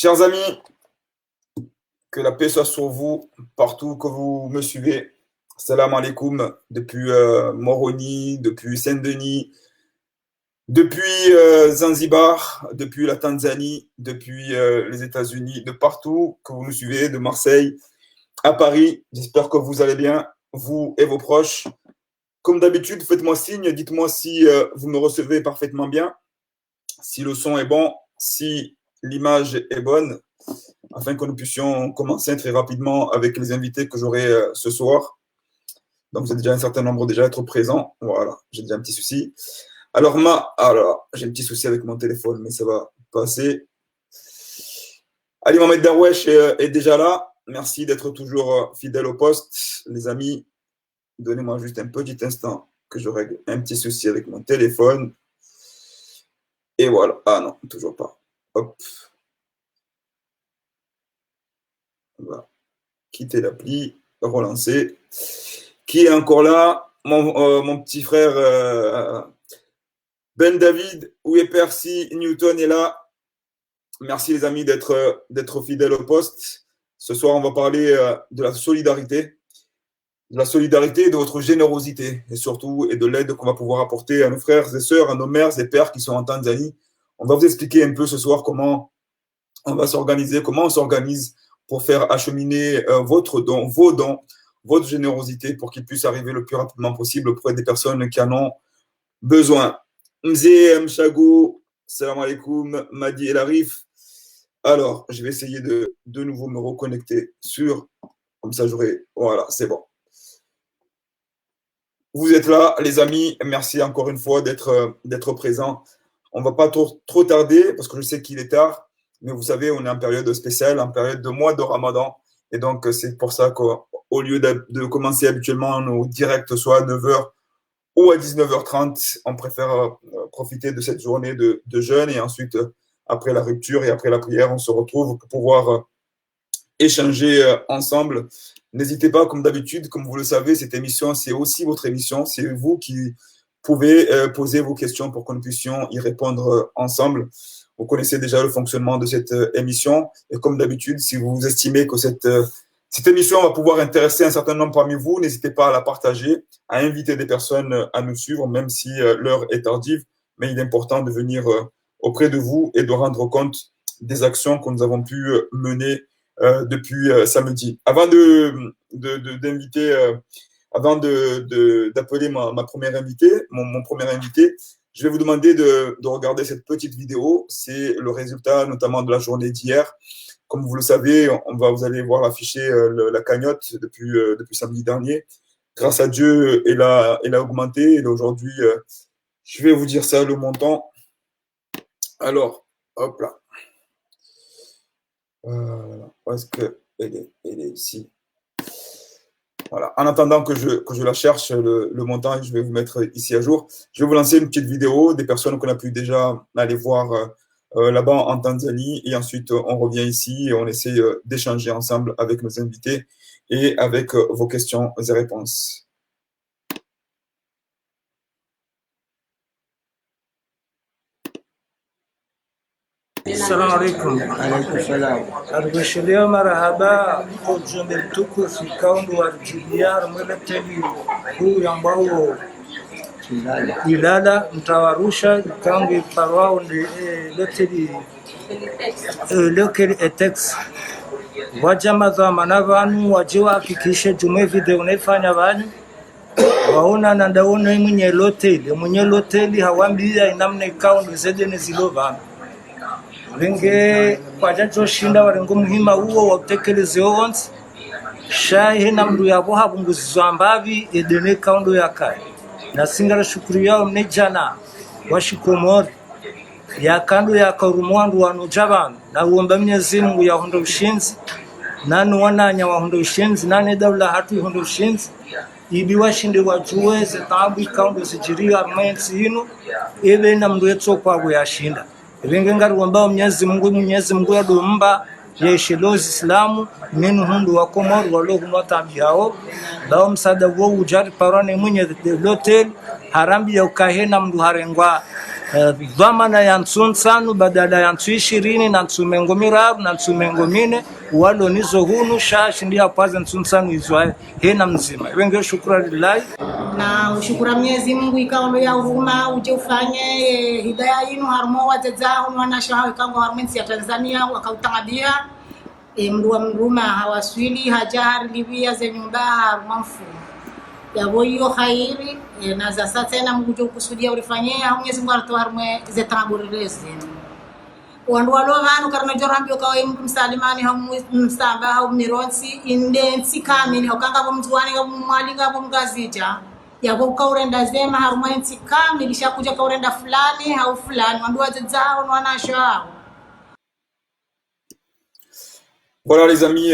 Chers amis, que la paix soit sur vous, partout que vous me suivez. Salam alaikum, depuis Moroni, depuis Saint-Denis, depuis Zanzibar, depuis la Tanzanie, depuis les États-Unis, de partout que vous nous suivez, de Marseille à Paris. J'espère que vous allez bien, vous et vos proches. Comme d'habitude, faites-moi signe, dites-moi si vous me recevez parfaitement bien, si le son est bon, si l'image est bonne, afin que nous puissions commencer très rapidement avec les invités que j'aurai ce soir. Donc, vous êtes déjà un certain nombre déjà à être présents. Voilà, j'ai déjà un petit souci. Alors, j'ai un petit souci avec mon téléphone, mais ça va passer. Ali Mohamed Darwesh est déjà là. Merci d'être toujours fidèle au poste. Les amis, donnez-moi juste un petit instant que je règle un petit souci avec mon téléphone. Et voilà. Ah non, toujours pas. Hop. On va quitter l'appli, relancer. Qui est encore là? Mon petit frère Ben David, où est Percy Newton est là. Merci les amis d'être fidèles au poste. Ce soir, on va parler de la solidarité et de votre générosité, et surtout et de l'aide qu'on va pouvoir apporter à nos frères et sœurs, à nos mères et pères qui sont en Tanzanie. On va vous expliquer un peu ce soir comment on va s'organiser, comment on s'organise pour faire acheminer vos dons, votre générosité pour qu'ils puissent arriver le plus rapidement possible auprès des personnes qui en ont besoin. Mzee Mchago, salam alaikum, Madi El Arif. Alors, je vais essayer de nouveau me reconnecter comme ça j'aurai, voilà, c'est bon. Vous êtes là, les amis, merci encore une fois d'être présents. On ne va pas trop tarder parce que je sais qu'il est tard, mais vous savez, on est en période spéciale, en période de mois de Ramadan. Et donc, c'est pour ça qu'au lieu de commencer habituellement nos directs, soit à 9h ou à 19h30, on préfère profiter de cette journée de jeûne. Et ensuite, après la rupture et après la prière, on se retrouve pour pouvoir échanger ensemble. N'hésitez pas, comme d'habitude, comme vous le savez, cette émission, c'est aussi votre émission. C'est vous qui pouvez poser vos questions pour que nous puissions y répondre ensemble. Vous connaissez déjà le fonctionnement de cette émission. Et comme d'habitude, si vous estimez que cette émission va pouvoir intéresser un certain nombre parmi vous, n'hésitez pas à la partager, à inviter des personnes à nous suivre, même si l'heure est tardive. Mais il est important de venir auprès de vous et de rendre compte des actions que nous avons pu mener depuis samedi. Avant d'appeler ma première invitée, mon premier invité, je vais vous demander de regarder cette petite vidéo. C'est le résultat notamment de la journée d'hier. Comme vous le savez, vous allez voir afficher la cagnotte depuis samedi dernier. Grâce à Dieu, elle a augmenté. Et aujourd'hui, je vais vous dire ça, le montant. Alors, hop là. Où est-ce qu'elle est ici? Voilà. En attendant que je la cherche, le montant, je vais vous mettre ici à jour. Je vais vous lancer une petite vidéo des personnes qu'on a pu déjà aller voir là-bas en Tanzanie. Et ensuite, on revient ici et on essaie d'échanger ensemble avec nos invités et avec vos questions et réponses. Assalamu alaikum. Arubishilia marahaba ujumbe mtukufu kaundu wa Juliar mweleteli huu ambao Ilala mtawarusha kangi parwao ni leteli lokeli etex wajama za manavanu wajiwa hakikishe jume video unaifanya vanyu waona na ndaona mwenye loteli hawambia inamna ikaundu zede nezilova Wenge kwa jacho shinda warengo muhima huo wa utekeleze once shahi na mdu yabo habunguzizwa ambavi edene kaundo yakai na singara shukuru yao mnejana washikomori ya kando ya karumwandu wanu jabanu na uomba Mwenyezi Mungu ya hondo ushinzi nanu wananya wa hondo ushinzi nane dawla hatu hondo ushinzi ibi washinde wajue zetabu kaundo zijiria armensi hino ebe na mdu yetso kwa yashinda Vingengari wambao Mwenyezi Mungu ya domba ya ishilozi Islamu minu hundu wa Komoro walogu notabi hao lao msada uo ujari parwane mwenye lotel harambi ya ukahena mdu harengwa dhamana ya ntsu nsanu badala ya ntsu 20 na ntsu mengo miraru na ntsu mengo mine walo nizo hunu shashi ndia paza ntsu nsanu izwa hena mzima wenge shukrani lillahi na ushukura Mwenyezi Mungu ikawa ya huruma uje ufanye hidayah inu harmo wazezao wana shahawi kango harmensi ya Tanzania wakautangadia mruwa mruma hawaswili hajar libia ze nyumba harumamfu yabo hiyo khairi na za sasa tena Mungu kusudia ulifanyia Mwenyezi Mungu atoa harmwe ze tangaburelezi wandu walo vanu karno jorambio kawa mtu msalimani hamu msamba hau mironsi indensi kamili hokanga bo mtuani bo mwalinga bo mgazija yabo kaurenda zema harumwe nsi kamili shakuja kaurenda fulani au fulani wandu wazezao wanashao. Voilà les amis,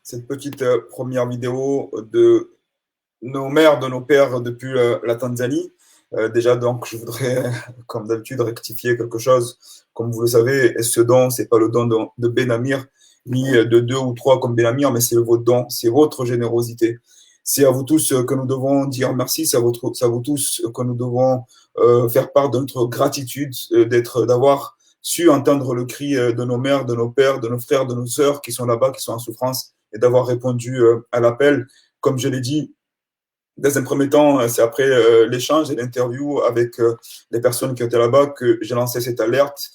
cette petite première vidéo de nos mères, de nos pères depuis la Tanzanie. Déjà donc je voudrais comme d'habitude rectifier quelque chose. Comme vous le savez, ce don, c'est pas le don de Benamir, ni de 2 ou 3 comme Benamir, mais c'est votre don, c'est votre générosité. C'est à vous tous que nous devons dire merci, c'est à vous tous que nous devons faire part de notre gratitude, d'avoir su entendre le cri de nos mères, de nos pères, de nos frères, de nos sœurs qui sont là-bas, qui sont en souffrance, et d'avoir répondu à l'appel. Comme je l'ai dit, dans un premier temps, c'est après l'échange et l'interview avec les personnes qui étaient là-bas que j'ai lancé cette alerte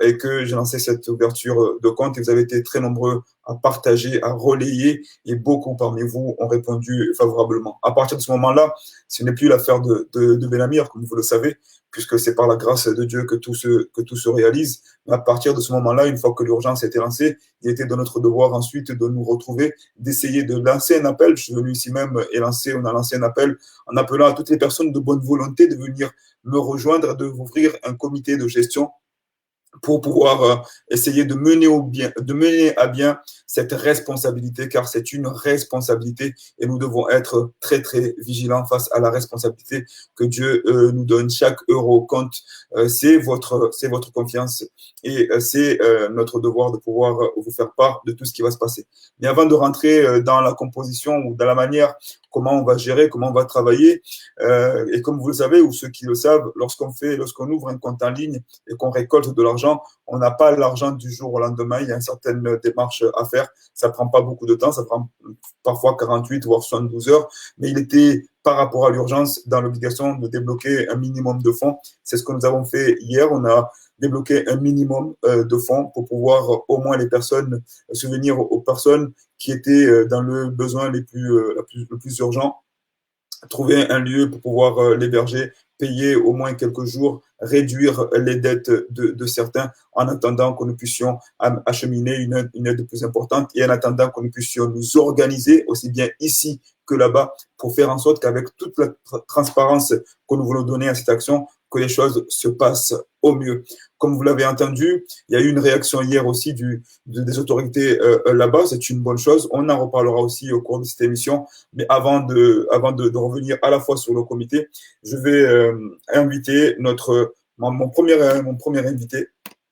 et que j'ai lancé cette ouverture de compte. Et vous avez été très nombreux à partager, à relayer, et beaucoup parmi vous ont répondu favorablement. À partir de ce moment-là, ce n'est plus l'affaire de Benamir, comme vous le savez, puisque c'est par la grâce de Dieu que tout se réalise. Mais à partir de ce moment-là, une fois que l'urgence a été lancée, il était de notre devoir ensuite de nous retrouver, d'essayer de lancer un appel. Je suis venu ici même et on a lancé un appel en appelant à toutes les personnes de bonne volonté de venir me rejoindre, de vous ouvrir un comité de gestion pour pouvoir essayer de mener à bien cette responsabilité, car c'est une responsabilité et nous devons être très très vigilants face à la responsabilité que Dieu nous donne. Chaque euro compte, c'est votre confiance et c'est notre devoir de pouvoir vous faire part de tout ce qui va se passer. Mais avant de rentrer dans la composition ou dans la manière comment on va gérer, comment on va travailler, et comme vous le savez, ou ceux qui le savent, lorsqu'on ouvre un compte en ligne et qu'on récolte de l'argent, on n'a pas l'argent du jour au lendemain, il y a une certaine démarche à faire, ça prend pas beaucoup de temps, ça prend parfois 48 voire 72 heures, mais il était par rapport à l'urgence dans l'obligation de débloquer un minimum de fonds. C'est ce que nous avons fait hier, on a débloqué un minimum de fonds pour pouvoir au moins subvenir aux personnes qui étaient dans le besoin le plus urgent, trouver un lieu pour pouvoir l'héberger, payer au moins quelques jours, réduire les dettes de certains en attendant que nous puissions acheminer une aide plus importante et en attendant que nous puissions nous organiser aussi bien ici que là-bas pour faire en sorte qu'avec toute la transparence que nous voulons donner à cette action, que les choses se passent au mieux. Comme vous l'avez entendu, il y a eu une réaction hier aussi des autorités là-bas, c'est une bonne chose. On en reparlera aussi au cours de cette émission. Mais avant de revenir à la fois sur le comité, je vais inviter mon premier invité.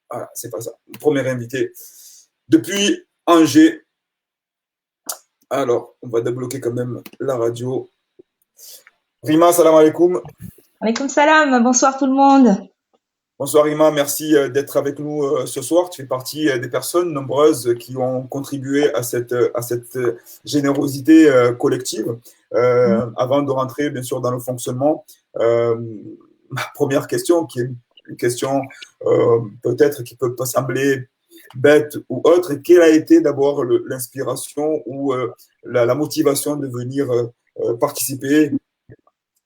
Ah, c'est pas ça. Mon premier invité depuis Angers. Alors, on va débloquer quand même la radio. Rima, salam alaikum. Alaikum salam, bonsoir tout le monde. Bonsoir Rima, merci d'être avec nous ce soir. Tu fais partie des personnes nombreuses qui ont contribué à cette générosité collective. Avant de rentrer bien sûr dans le fonctionnement, ma première question, qui est une question peut-être qui peut sembler bête ou autre, quelle a été d'abord l'inspiration ou la motivation de venir participer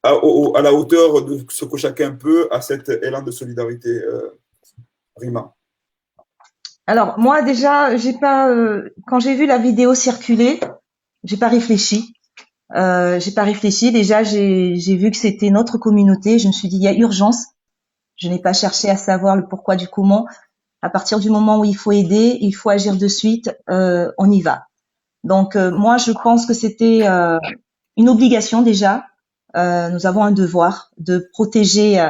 à la hauteur de ce que chacun peut à cet élan de solidarité, Rima? Alors moi déjà, quand j'ai vu la vidéo circuler, j'ai pas réfléchi. Déjà, j'ai vu que c'était notre communauté. Je me suis dit il y a urgence. Je n'ai pas cherché à savoir le pourquoi du comment. À partir du moment où il faut aider, il faut agir de suite. On y va. Donc moi je pense que c'était une obligation déjà. Nous avons un devoir de protéger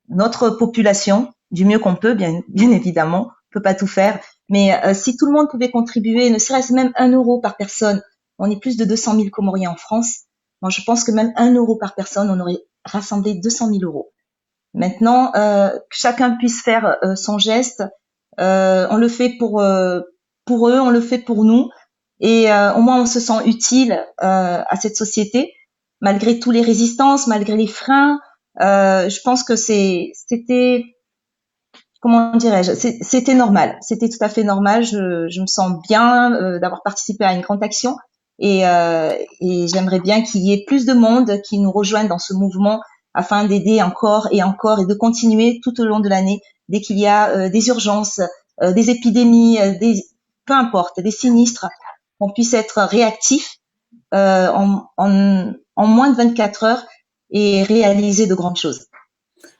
notre population du mieux qu'on peut, bien évidemment. On peut pas tout faire, mais si tout le monde pouvait contribuer, ne serait-ce même 1 euro par personne, on est plus de 200 000 Comoriens en France. Moi, je pense que même 1 euro par personne, on aurait rassemblé 200 000 euros. Maintenant, que chacun puisse faire son geste. On le fait pour eux, on le fait pour nous, et au moins on se sent utile à cette société, malgré toutes les résistances, malgré les freins. Je pense que c'était, comment dirais-je, c'était normal, c'était tout à fait normal. Je me sens bien d'avoir participé à une grande action, et j'aimerais bien qu'il y ait plus de monde qui nous rejoigne dans ce mouvement afin d'aider encore et encore, et de continuer tout au long de l'année dès qu'il y a des urgences, des épidémies, peu importe, des sinistres, qu'on puisse être réactif en moins de 24 heures et réaliser de grandes choses.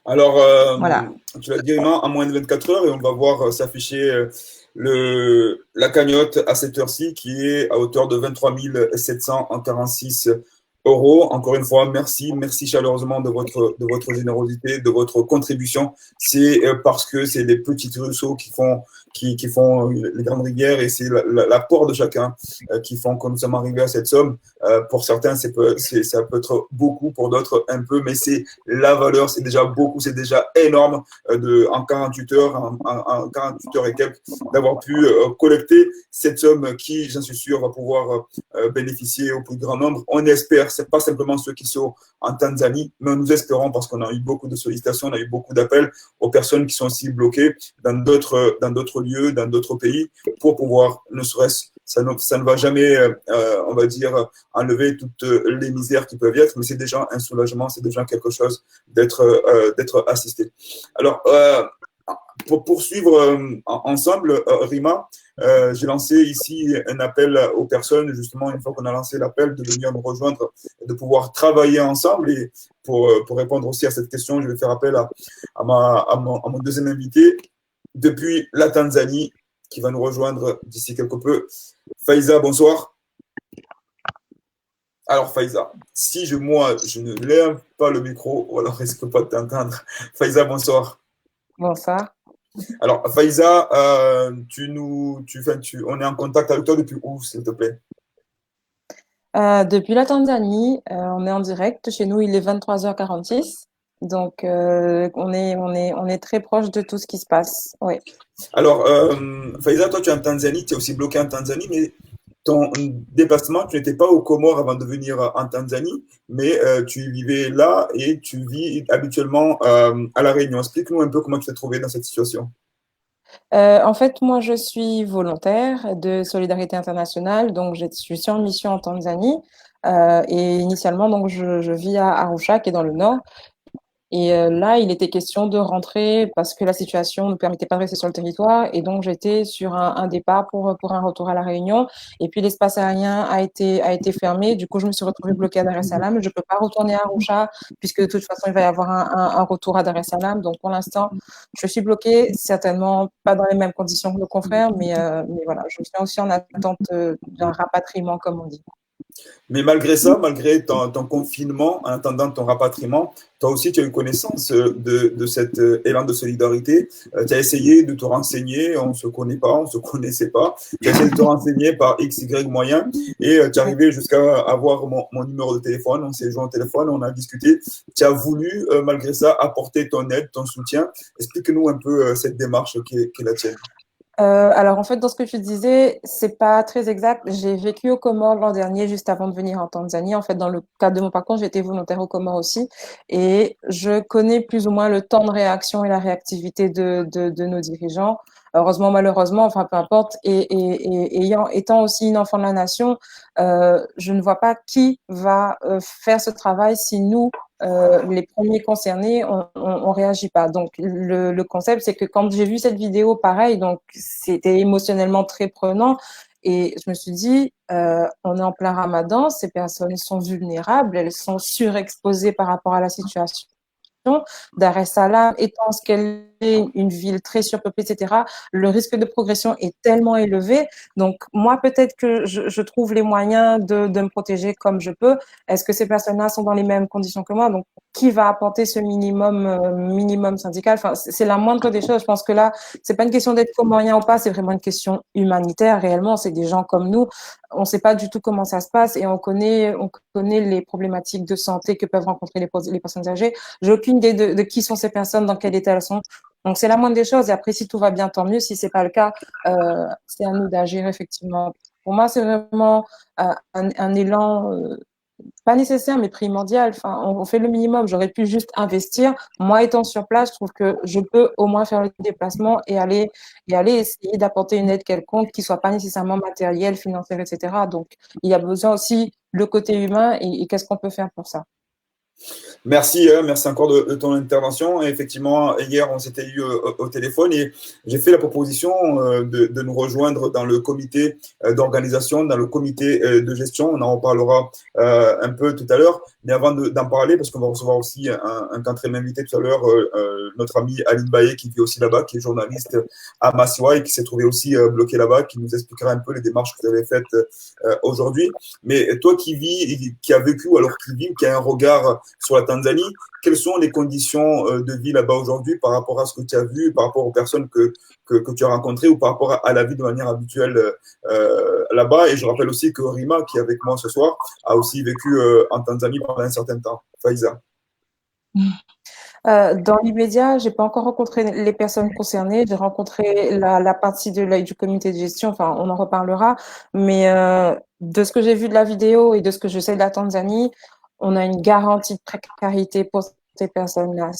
Alors, Voilà. tu l'as dit, Emma, en moins de 24 heures, et on va voir s'afficher la cagnotte à cette heure-ci qui est à hauteur de 23 746 euros. Encore une fois, merci chaleureusement de votre générosité, de votre contribution. C'est parce que c'est les petits ruisseaux qui font les grandes rivières, et c'est l'apport de chacun qui font que nous sommes arrivés à cette somme. Pour certains, ça peut être beaucoup, pour d'autres un peu, mais c'est la valeur, c'est déjà beaucoup, c'est déjà énorme en 48 heures, en 48 heures et quelques, d'avoir pu collecter cette somme qui, j'en suis sûr, va pouvoir bénéficier au plus grand nombre. On espère, c'est pas simplement ceux qui sont en Tanzanie, mais nous espérons, parce qu'on a eu beaucoup de sollicitations, on a eu beaucoup d'appels aux personnes qui sont aussi bloquées dans d'autres lieux, dans d'autres pays, pour pouvoir, ne serait-ce, ça ne va jamais, on va dire, enlever toutes les misères qui peuvent y être, mais c'est déjà un soulagement, c'est déjà quelque chose d'être assisté. Alors, pour poursuivre ensemble, Rima, j'ai lancé ici un appel aux personnes, justement, une fois qu'on a lancé l'appel, de venir nous rejoindre, de pouvoir travailler ensemble. Et pour répondre aussi à cette question, je vais faire appel à mon deuxième invité, depuis la Tanzanie, qui va nous rejoindre d'ici quelque peu. Faiza, bonsoir. Alors, Faiza, si je ne lève pas le micro, ou alors est-ce que pas t'entendre. Faiza, bonsoir. Bonsoir. Alors, Faiza, on est en contact avec toi depuis où, s'il te plaît? Depuis la Tanzanie, on est en direct. Chez nous, il est 23h46. Donc, on est très proche de tout ce qui se passe. Oui. Alors, Faiza, toi, tu es en Tanzanie, tu es aussi bloqué en Tanzanie, mais ton déplacement, tu n'étais pas aux Comores avant de venir en Tanzanie, mais tu vivais là et tu vis habituellement à La Réunion. Explique-nous un peu comment tu t'es trouvé dans cette situation. En fait, moi, je suis volontaire de Solidarité Internationale, donc je suis en mission en Tanzanie. Et initialement, donc, je vis à Arusha, qui est dans le nord. Et là, il était question de rentrer parce que la situation ne permettait pas de rester sur le territoire. Et donc, j'étais sur un départ pour un retour à La Réunion. Et puis, l'espace aérien a été fermé. Du coup, je me suis retrouvée bloquée à Dar es Salaam. Je ne peux pas retourner à Arusha puisque de toute façon, il va y avoir un retour à Dar es Salaam. Donc, pour l'instant, je suis bloquée. Certainement pas dans les mêmes conditions que nos confrères, mais voilà, je suis aussi en attente d'un rapatriement, comme on dit. Mais malgré ça, malgré ton confinement, en attendant ton rapatriement, toi aussi, tu as eu connaissance de cet élan de solidarité. Tu as essayé de te renseigner, on ne se connaît pas, on ne se connaissait pas. Tu as essayé de te renseigner par X, Y moyen, et tu es arrivé jusqu'à avoir mon numéro de téléphone. On s'est joint au téléphone, on a discuté. Tu as voulu, malgré ça, apporter ton aide, ton soutien. Explique-nous un peu cette démarche qui est la tienne. Alors, en fait, dans ce que tu disais, c'est pas très exact. J'ai vécu aux Comores l'an dernier, juste avant de venir en Tanzanie. En fait, dans le cadre de mon parcours, j'ai été volontaire aux Comores aussi. Et je connais plus ou moins le temps de réaction et la réactivité de nos dirigeants. Heureusement, malheureusement, enfin, peu importe. Et étant aussi une enfant de la nation, je ne vois pas qui va faire ce travail si nous, les premiers concernés, on réagit pas. Donc, le concept, c'est que quand j'ai vu cette vidéo, pareil, donc c'était émotionnellement très prenant. Et je me suis dit, on est en plein Ramadan, ces personnes sont vulnérables, elles sont surexposées par rapport à la situation. Dar es Salaam étant ce qu'elle une ville très surpeuplée, etc., le risque de progression est tellement élevé. Donc, moi, peut-être que je trouve les moyens de me protéger comme je peux. Est-ce que ces personnes-là sont dans les mêmes conditions que moi? Donc, qui va apporter ce minimum syndical? Enfin, c'est la moindre des choses. Je pense que là, c'est pas une question d'être comorien ou pas, c'est vraiment une question humanitaire. Réellement, c'est des gens comme nous. On sait pas du tout comment ça se passe et on connaît les problématiques de santé que peuvent rencontrer les personnes âgées. J'ai aucune idée de qui sont ces personnes, dans quel état elles sont. Donc, c'est la moindre des choses. Et après, si tout va bien, tant mieux. Si c'est pas le cas, c'est à nous d'agir, effectivement. Pour moi, c'est vraiment un élan pas nécessaire, mais primordial. Enfin, on fait le minimum. J'aurais pu juste investir. Moi, étant sur place, je trouve que je peux au moins faire le déplacement et aller essayer d'apporter une aide quelconque qui soit pas nécessairement matérielle, financière, etc. Donc, il y a besoin aussi le côté humain et qu'est-ce qu'on peut faire pour ça? Merci, merci encore de ton intervention. Et effectivement, hier, on s'était eu au téléphone et j'ai fait la proposition de nous rejoindre dans le comité d'organisation, dans le comité de gestion. On en reparlera un peu tout à l'heure. Mais avant d'en parler, parce qu'on va recevoir aussi un quatrième invité tout à l'heure, notre ami Aline Baye, qui vit aussi là-bas, qui est journaliste à Massiwa et qui s'est trouvé aussi bloqué là-bas, qui nous expliquera un peu les démarches que vous avez faites aujourd'hui. Mais toi qui vis, qui a vécu, ou alors qui vit, qui a un regard sur la Tanzanie, quelles sont les conditions de vie là-bas aujourd'hui par rapport à ce que tu as vu, par rapport aux personnes que tu as rencontrées ou par rapport à la vie de manière habituelle là-bas? Et je rappelle aussi que Rima, qui est avec moi ce soir, a aussi vécu en Tanzanie pendant un certain temps. Faiza. Dans l'immédiat, j'ai pas encore rencontré les personnes concernées. J'ai rencontré la partie du comité de gestion. Enfin, on en reparlera. Mais de ce que j'ai vu de la vidéo et de ce que je sais de la Tanzanie, on a une garantie de précarité pour ces personnes-là.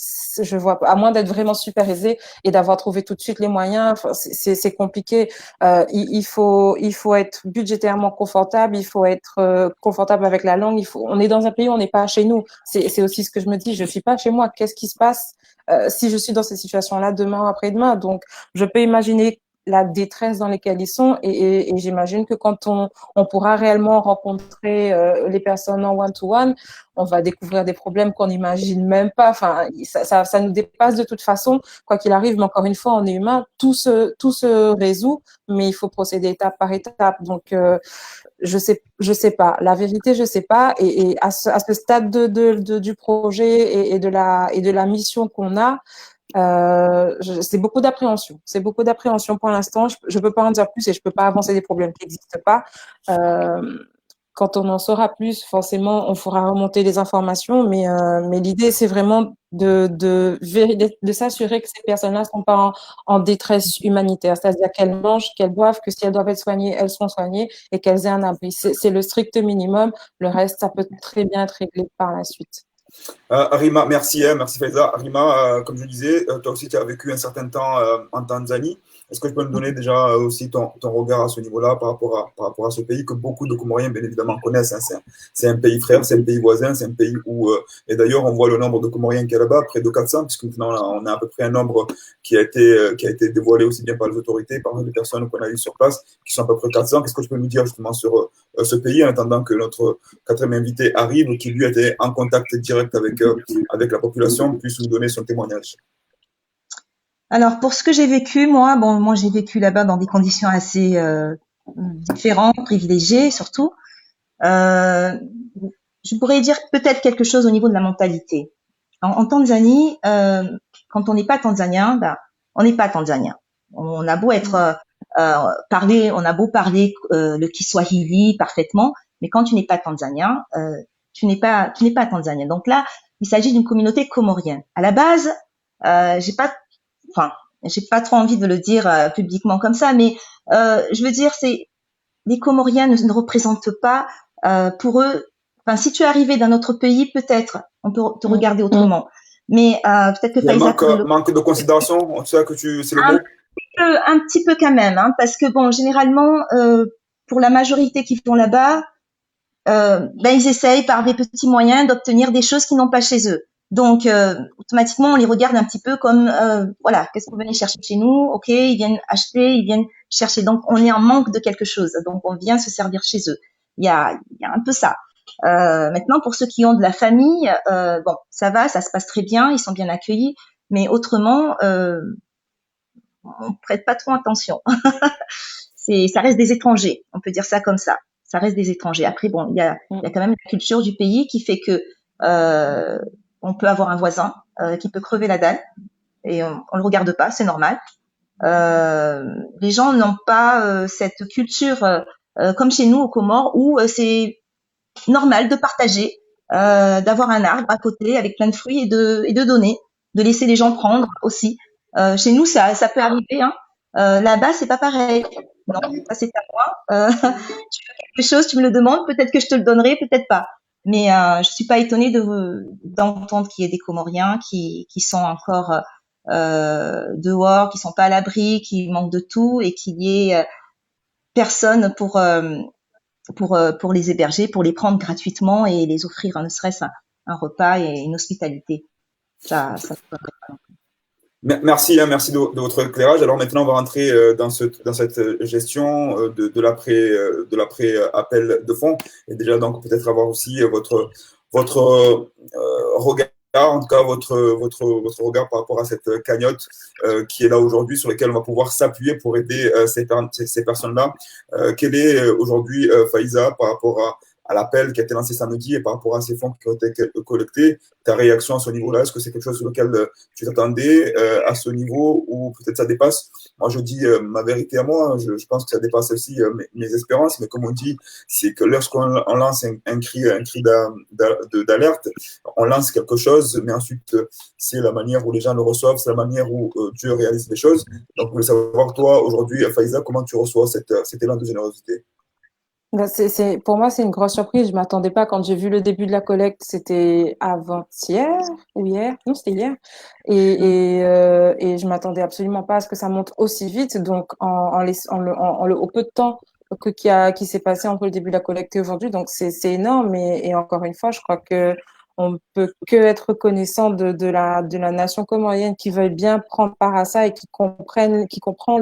Je vois pas, à moins d'être vraiment super aisé et d'avoir trouvé tout de suite les moyens. Enfin, c'est compliqué. Il faut être budgétairement confortable. Il faut être confortable avec la langue. On est dans un pays où on n'est pas chez nous. C'est aussi ce que je me dis. Je suis pas chez moi. Qu'est-ce qui se passe si je suis dans ces situations-là demain ou après-demain? Donc, je peux imaginer la détresse dans laquelle ils sont et j'imagine que quand on pourra réellement rencontrer les personnes en one-to-one, on va découvrir des problèmes qu'on n'imagine même pas. Enfin, ça nous dépasse de toute façon, quoi qu'il arrive. Mais encore une fois, on est humain, tout se résout, mais il faut procéder étape par étape. Donc, je sais pas. La vérité, je sais pas. Et à ce stade du projet et de la mission qu'on a, c'est beaucoup d'appréhension. C'est beaucoup d'appréhension pour l'instant. Je peux pas en dire plus et je peux pas avancer des problèmes qui n'existent pas. Quand on en saura plus, forcément, on fera remonter les informations. Mais l'idée, c'est vraiment de s'assurer que ces personnes-là sont pas en détresse humanitaire. C'est-à-dire qu'elles mangent, qu'elles boivent, que si elles doivent être soignées, elles sont soignées et qu'elles aient un abri. C'est le strict minimum. Le reste, ça peut très bien être réglé par la suite. Rima, merci, merci Faiza. Rima, comme je disais, toi aussi tu as vécu un certain temps en Tanzanie. Est-ce que tu peux nous donner déjà aussi ton regard à ce niveau-là par rapport à ce pays que beaucoup de Comoriens, bien évidemment, connaissent, hein. C'est un pays frère, c'est un pays voisin, c'est un pays où, et d'ailleurs, on voit le nombre de Comoriens qu'il y a là-bas, près de 400, puisque maintenant, on a à peu près un nombre qui a été dévoilé aussi bien par les autorités, par les personnes qu'on a eues sur place, qui sont à peu près 400. Qu'est-ce que tu peux nous dire justement sur ce pays, en attendant que notre quatrième invité arrive, qui lui était en contact direct avec la population, puisse nous donner son témoignage? Alors, pour ce que j'ai vécu, moi j'ai vécu là-bas dans des conditions assez différentes, privilégiées surtout. Je pourrais dire peut-être quelque chose au niveau de la mentalité. En Tanzanie, quand on n'est pas tanzanien, on n'est pas tanzanien. On a beau être on a beau parler le Kiswahili parfaitement, mais quand tu n'es pas tanzanien, tu n'es pas tanzanien. Donc là, il s'agit d'une communauté comorienne. À la base, j'ai pas trop envie de le dire publiquement comme ça, mais je veux dire, les Comoriens ne représentent pas pour eux. Enfin, si tu es arrivé d'un autre pays, peut-être on peut te regarder autrement. Mais peut-être que Faiza manque de considération, c'est le mot. Un petit peu quand même, hein, parce que bon, généralement, pour la majorité qui vont là-bas, ils essayent par des petits moyens d'obtenir des choses qu'ils n'ont pas chez eux. Donc, automatiquement, on les regarde un petit peu comme, voilà, qu'est-ce que vous venez chercher chez nous? Ok, ils viennent acheter, ils viennent chercher. Donc, on est en manque de quelque chose. Donc, on vient se servir chez eux. Il y a un peu ça. Maintenant, pour ceux qui ont de la famille, bon, ça va, ça se passe très bien, ils sont bien accueillis. Mais autrement, on prête pas trop attention. Ça reste des étrangers, on peut dire ça comme ça. Ça reste des étrangers. Après, bon, il y a quand même la culture du pays qui fait que on peut avoir un voisin qui peut crever la dalle et on le regarde pas, c'est normal. Les gens n'ont pas cette culture comme chez nous aux Comores où c'est normal de partager, d'avoir un arbre à côté avec plein de fruits et de donner, de laisser les gens prendre aussi. Chez nous, ça peut arriver. Hein. Là-bas, c'est pas pareil. Non, ça c'est à moi. Tu veux quelque chose, tu me le demandes, peut-être que je te le donnerai, peut-être pas. Mais je suis pas étonnée d'entendre qu'il y ait des Comoriens qui sont encore dehors, qui sont pas à l'abri, qui manquent de tout et qu'il y ait personne pour les héberger, pour les prendre gratuitement et les offrir ne serait-ce un repas et une hospitalité. Ça Merci, hein, merci de votre éclairage. Alors maintenant, on va rentrer dans cette gestion de l'après appel de fonds et déjà donc peut-être avoir aussi votre regard, en tout cas votre regard par rapport à cette cagnotte qui est là aujourd'hui, sur laquelle on va pouvoir s'appuyer pour aider ces personnes-là. Quel est aujourd'hui, Faiza, par rapport à l'appel qui a été lancé samedi et par rapport à ces fonds qui ont été collectés, ta réaction à ce niveau-là? Est-ce que c'est quelque chose sur lequel tu t'attendais à ce niveau ou peut-être ça dépasse? Moi, je dis ma vérité à moi, je pense que ça dépasse aussi mes espérances, mais comme on dit, c'est que lorsqu'on lance un cri d'alerte, on lance quelque chose, mais ensuite, c'est la manière où les gens le reçoivent, c'est la manière où Dieu réalise les choses. Donc, je voulais savoir, toi, aujourd'hui, Faiza, comment tu reçois cet élan de générosité? Bah, pour moi, c'est une grosse surprise. Je m'attendais pas quand j'ai vu le début de la collecte. C'était avant-hier ou hier? Non, c'était hier. Et je m'attendais absolument pas à ce que ça monte aussi vite. Donc, au peu de temps qui s'est passé entre le début de la collecte et aujourd'hui. Donc, c'est énorme. Et encore une fois, je crois que on peut que être reconnaissant de la nation comorienne qui veuille bien prendre part à ça et qui comprend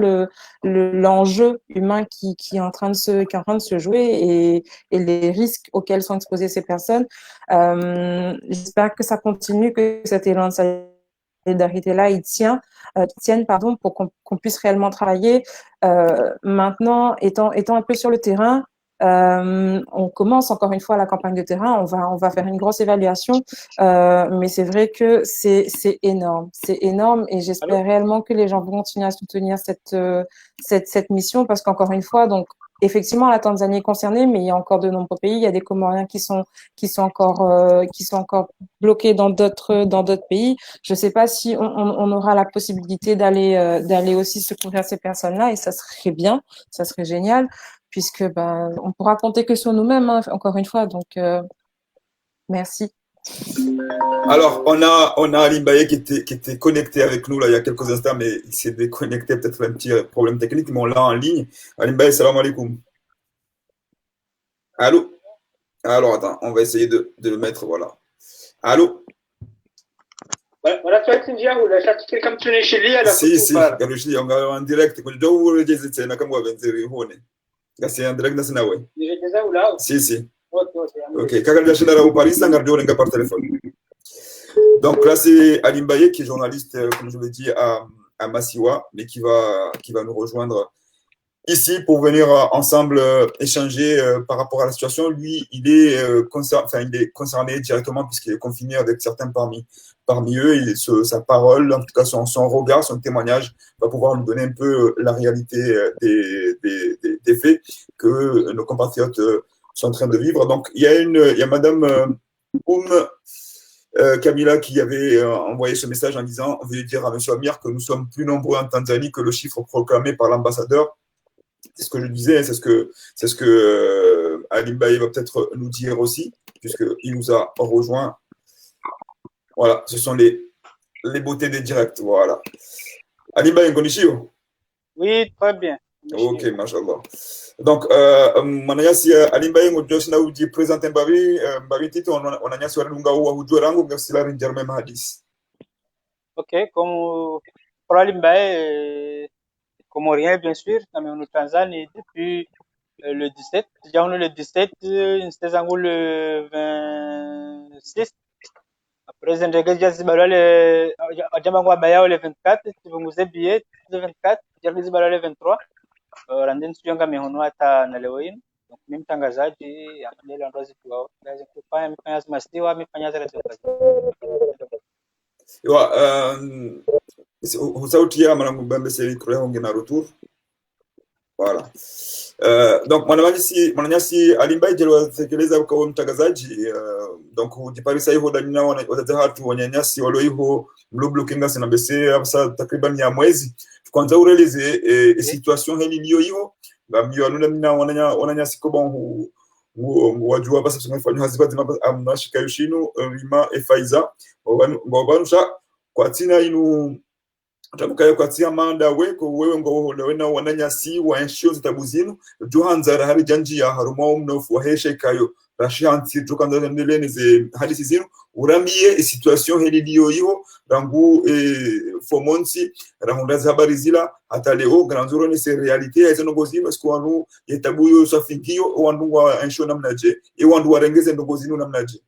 l'enjeu humain qui est en train de se jouer et les risques auxquels sont exposées ces personnes. J'espère que ça continue, que cet élan de solidarité-là, tienne, pardon, pour qu'on puisse réellement travailler. Maintenant, étant un peu sur le terrain, on commence encore une fois la campagne de terrain, on va faire une grosse évaluation, mais c'est vrai que c'est énorme et j'espère réellement que les gens vont continuer à soutenir cette mission parce qu'encore une fois, donc effectivement la Tanzanie est concernée, mais il y a encore de nombreux pays, il y a des Comoriens qui sont encore bloqués dans d'autres pays. Je sais pas si on aura la possibilité d'aller aussi secourir ces personnes-là et ça serait bien, ça serait génial puisque on pourra compter que sur nous-mêmes, hein, encore une fois. Donc, merci. Alors, on a Ali Mbaye qui était connecté avec nous là, il y a quelques instants, mais il s'est déconnecté, peut-être un petit problème technique, mais on l'a en ligne. Ali Mbaye, salam alaikum. Allô? Alors, attends, on va essayer de le mettre, voilà. Allô? Si, Garushli, on va en direct. C'est en direct, si. Ok, par téléphone. Donc là, c'est Ali Mbaye qui est journaliste, comme je l'ai dit, à Massiwa, mais qui va nous rejoindre ici pour venir ensemble échanger par rapport à la situation. Lui, il est concerné directement puisqu'il est confiné avec certains parmi eux. Sa parole, en tout cas son regard, son témoignage va pouvoir nous donner un peu la réalité des faits que nos compatriotes sont en train de vivre. Donc, il y a Madame Camilla qui avait envoyé ce message en disant: veuillez dire à M. Amir que nous sommes plus nombreux en Tanzanie que le chiffre proclamé par l'ambassadeur. C'est ce que je disais, c'est ce que Ali Mbaye va peut-être nous dire aussi, puisqu'il nous a rejoint. Voilà, ce sont les beautés des directs. Voilà. Ali Mbaye, Ngonishio? Oui, très bien. Ok, mashallah. Donc, mananyasi Ali Mbaye ngojosi na uji present mbavi tito onanyasi warunga uwa hujua rangu ngasila rinjarme mahadis. Ok, comme pour Ali Mbaye, comorien bien sûr, mais en Tanzanie depuis le 17. Déjà on est le 17, c'était le 26. President Geja Zibalwa le ajama ngwa bayao le 24 tibunguze billet le 24 jarudi Zibalwa le 23 randeni siyonga mihono hata na leo hii. Donc mimi mtangazaji ambaye ndo zikiwa naweza kufanya mifanya masiwa mifanya zile zote. Sauti ya mwanangu Bambe Seri Kureho na retour. Voilà. Donc mwananyasi alimbai jelo tekeleza kwa mtangazaji donc ujiparisa hiyo danina wataza hatu wanyanyasi walioiho mlublu kinga na bese hapa takriban ya mwezi kwanza ureleze situation hili niyo hiyo ngamio anuna mina wananyasi kwa bon wajua basi tunafanya haziba amnashika yoshino rima efaiza wabanusha kwa tina inu tabukaye kwatia manda weko wewe ngo wena wananyasi wa ensho zitabuzinu johanzara hari janji ya haruma mnofu wa heshe kayo rashanti tukanza ndeleni ze hadisi zinu urambie situation heli liyo hiyo rangu fomonsi rahunda za habari zila hata leo granzuro ni se realite ya zeno gozino skwanu yetabuyo safingio wandu wa ensho namnaje wandu warengeze ndogozino namnaje.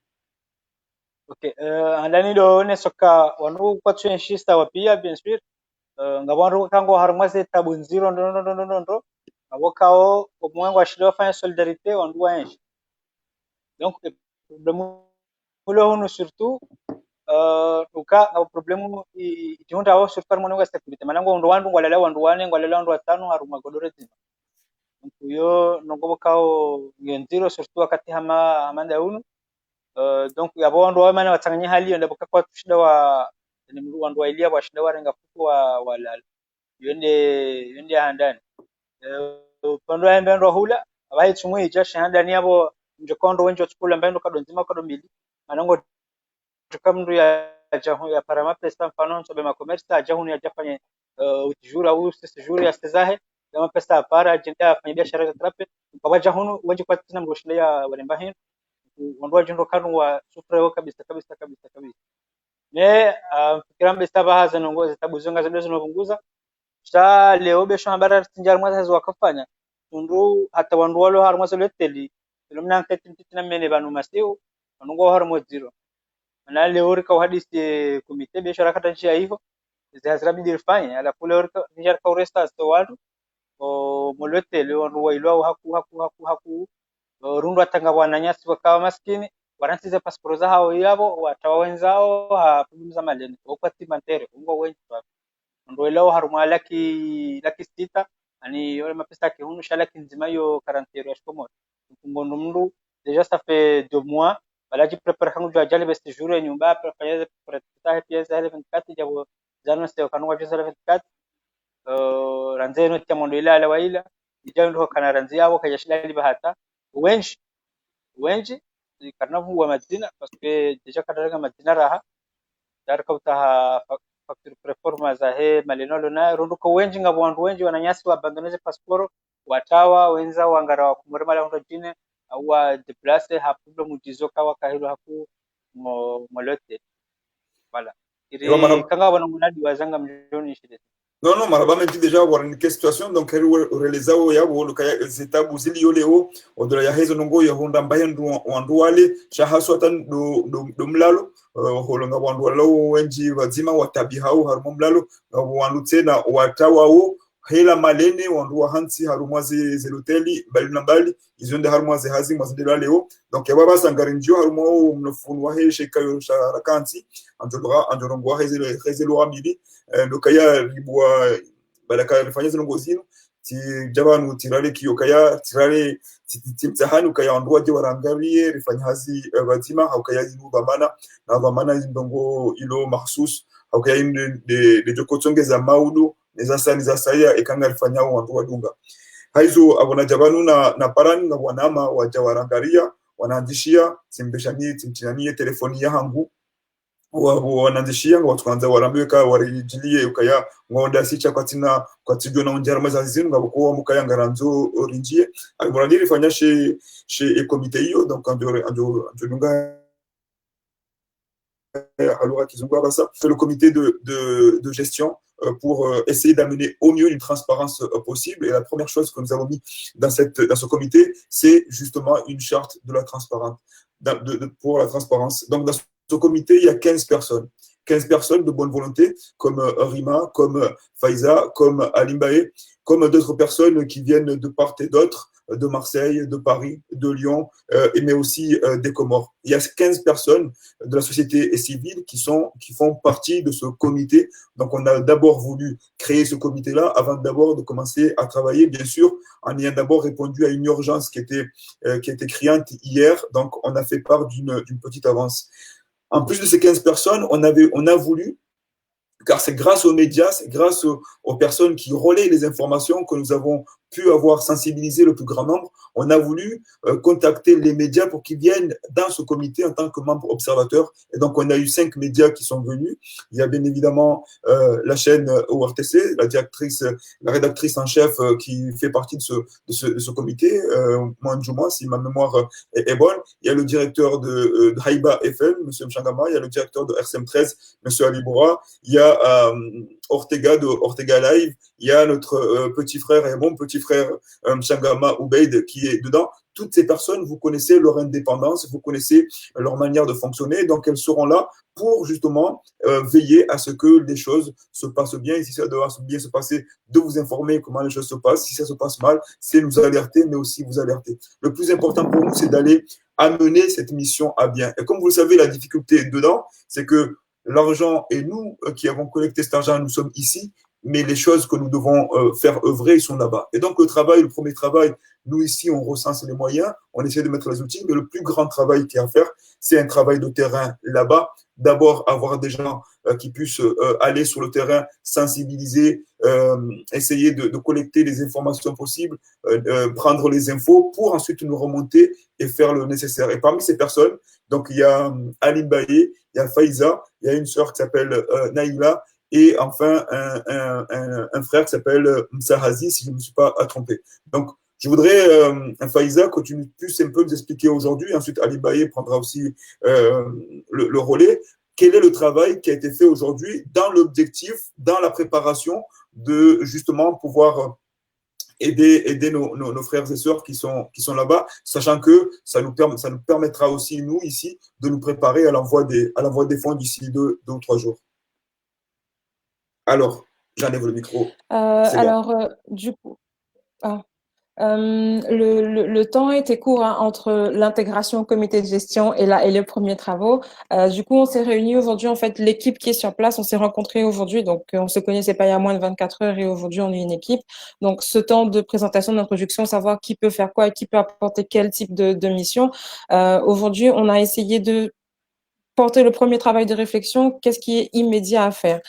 Ok, andani do ne soka wanu kwa tuenshista wapia bien sûr ngabandu kango harmaze tabunziro ndo ngabokao omwango ashilo fanya solidarité wandu waenshi. Donc problème lo hunu surtout uka au problème ijunda au surtout mwanangu sécurité manango ndo wandu ngwalala wandu wane ngwalala wandu watano haruma godore zima. Donc yo ngobokao ngenziro surtout wakati amanda hunu. Donc yabo wandu wamana watanganya hali ndio kwa shida wa ni wandu wailia wa shida warenga fuku wa walala yende handani pando yembendo hula abai tumwe ija handani yabo njokondo wenjo chukula mbendo kadonzima kadombili manango tukamndu ya jahu ya parama pesa mfano sobe ma commerce ajahuni ajafanye utijura au sijuri ya stezahe kama pesa para ajenda afanye biashara za trape kwa jahunu wenjo kwa tina mgoshile ya walembahin wandu jindo kanu wa sufre kabisa. Ne fikira mbesa bahaza nongoza tabuzonga zile zinopunguza cha leo besho habara tinjar mwaza zo wakafanya tundu hata wandu walo har mwazo leteli ilomna nketintina mene banu masiu wanungo har mwaziro na leo rika hadisi komite besho rakata njia hivyo zihazira bidirfanya ala kule rika tinjar ka uresta so wadu o moloteli wandu wailwa haku rundu atanga wananyasi wakawa maskini wanatiza pasiporo zao yabo watawa wenzao hapumiza maleni wakati mantere ungo wengi ndo leo haruma laki sita ani yole mapesa yake hunu shalaki nzima yo 40 shkomo ngondo mndu deja ça fait 2 mois balaji prepare kangu jwa jale best jour ya nyumba prepare prepare pièce 24 jabo jano se kanwa jwa 24 ranze no tamondo ila ala waila ijando kana ranze yabo kayashila bahata wenji karnavu wa madina parce que deja kadaraga madina raha dar kautaha facture performa za he malenolo na rundu ko wenji ngabo wandu wenji wananyasi wa abandoneze passport watawa wenza wangara wa kumurema la ndo jine au wa deplace ha problem jizoka wa kahilo haku molote voilà iri kanga wana munadi wazanga milioni 20. Non, marabame dit déjà avoir une situation donc relezao yabo lokaya zetabu zili yoleo odora ya hezo nongo ya honda mbayendu wandu wale shahaso atan do mlalo holonga wandu walo wenji wazima watabi hao harumo mlalo wandu tena watawao hela malene wandu wa hansi harumwazi zeloteli bali na bali izonde harumwazi hazi mwazindela leo donc yababa sangarinjo harumo mnofunu wa he shekayo sharakanti anjorongo wa hezelo amili lokaya ribwa balaka rifanya zino ngozino ti jabanu tirale kiyokaya tirale timtahani ukaya wandu waje warangarie rifanya hazi bazima haukaya inu bamana ndongo ilo mahsus haukaya inu de jokotsongeza maudu za saya ekanga rifanya wandu wadunga haizo abona jabanu na parani na wanama wajawarangaria wanaandishia timbeshani timtinanie telefoni ya hangu wanandishia watukanza warambiweka warijilie ukaya ngonda sicha kwatina kwatijwe na unjara maza zinu ngabo mukaya ngaranzo orinjie almurandiri fanya chez comité hiyo donc anjo dunga alors kizungu basa le comité de gestion pour essayer d'amener au mieux une transparence possible. Et la première chose que nous avons mis dans ce comité, c'est justement une charte de la transparence, pour la transparence. Donc, dans ce comité, il y a 15 personnes. 15 personnes de bonne volonté, comme Rima, comme Faiza, comme Alimbaé, comme d'autres personnes qui viennent de part et d'autre, de Marseille, de Paris, de Lyon, mais aussi des Comores. Il y a 15 personnes de la société civile qui font partie de ce comité. Donc, on a d'abord voulu créer ce comité-là avant d'abord de commencer à travailler, bien sûr, en ayant d'abord répondu à une urgence qui était criante hier. Donc, on a fait part d'une petite avance. En plus de ces 15 personnes, on a voulu, car c'est grâce aux médias, c'est grâce aux personnes qui relaient les informations que nous avons pu avoir sensibilisé le plus grand nombre. On a voulu contacter les médias pour qu'ils viennent dans ce comité en tant que membres observateurs. Et donc, on a eu 5 médias qui sont venus. Il y a bien évidemment la chaîne ORTC, la rédactrice en chef qui fait partie de ce comité, Moanjouma, si ma mémoire est bonne. Il y a le directeur de Haïba FM, M. Mchangama. Il y a le directeur de RCM13, M. Aliboura. Il y a Ortega de Ortega Live. Il y a notre petit frère et mon petit frère Mchangama Oubeid qui est dedans. Toutes ces personnes, vous connaissez leur indépendance, vous connaissez leur manière de fonctionner, donc elles seront là pour justement veiller à ce que les choses se passent bien. Et si ça doit bien se passer, de vous informer comment les choses se passent. Si ça se passe mal, c'est nous alerter, mais aussi vous alerter. Le plus important pour nous, c'est d'aller amener cette mission à bien. Et comme vous le savez, la difficulté dedans, c'est que l'argent et nous qui avons collecté cet argent, nous sommes ici, mais les choses que nous devons faire œuvrer, ils sont là-bas. Et donc, le premier travail, nous ici, on recense les moyens, on essaie de mettre les outils, mais le plus grand travail qu'il y a à faire, c'est un travail de terrain là-bas. D'abord, avoir des gens qui puissent aller sur le terrain, sensibiliser, essayer de collecter les informations possibles, prendre les infos pour ensuite nous remonter et faire le nécessaire. Et parmi ces personnes, donc, il y a Alim Baye, il y a Faiza, il y a une sœur qui s'appelle Naïla, et enfin un frère qui s'appelle Msahazi, si je ne me suis pas trompé. Donc, je voudrais, Faiza, que tu puisses un peu nous expliquer aujourd'hui, ensuite Ali Baye prendra aussi le relais. Quel est le travail qui a été fait aujourd'hui dans l'objectif, dans la préparation de justement pouvoir aider nos frères et sœurs qui sont là-bas, sachant que ça nous permettra aussi, nous, ici, de nous préparer à l'envoi des fonds d'ici 2 ou 3 jours. Alors, j'enlève le micro. Du coup, le temps était court entre l'intégration au comité de gestion et les premiers travaux. Du coup, on s'est réunis aujourd'hui. En fait, l'équipe qui est sur place, on s'est rencontrés aujourd'hui. Donc, on se connaissait pas il y a moins de 24 heures et aujourd'hui, on est une équipe. Donc, ce temps de présentation, d'introduction, savoir qui peut faire quoi et qui peut apporter quel type de mission. Aujourd'hui, on a essayé de porter le premier travail de réflexion, qu'est-ce qui est immédiat à faire.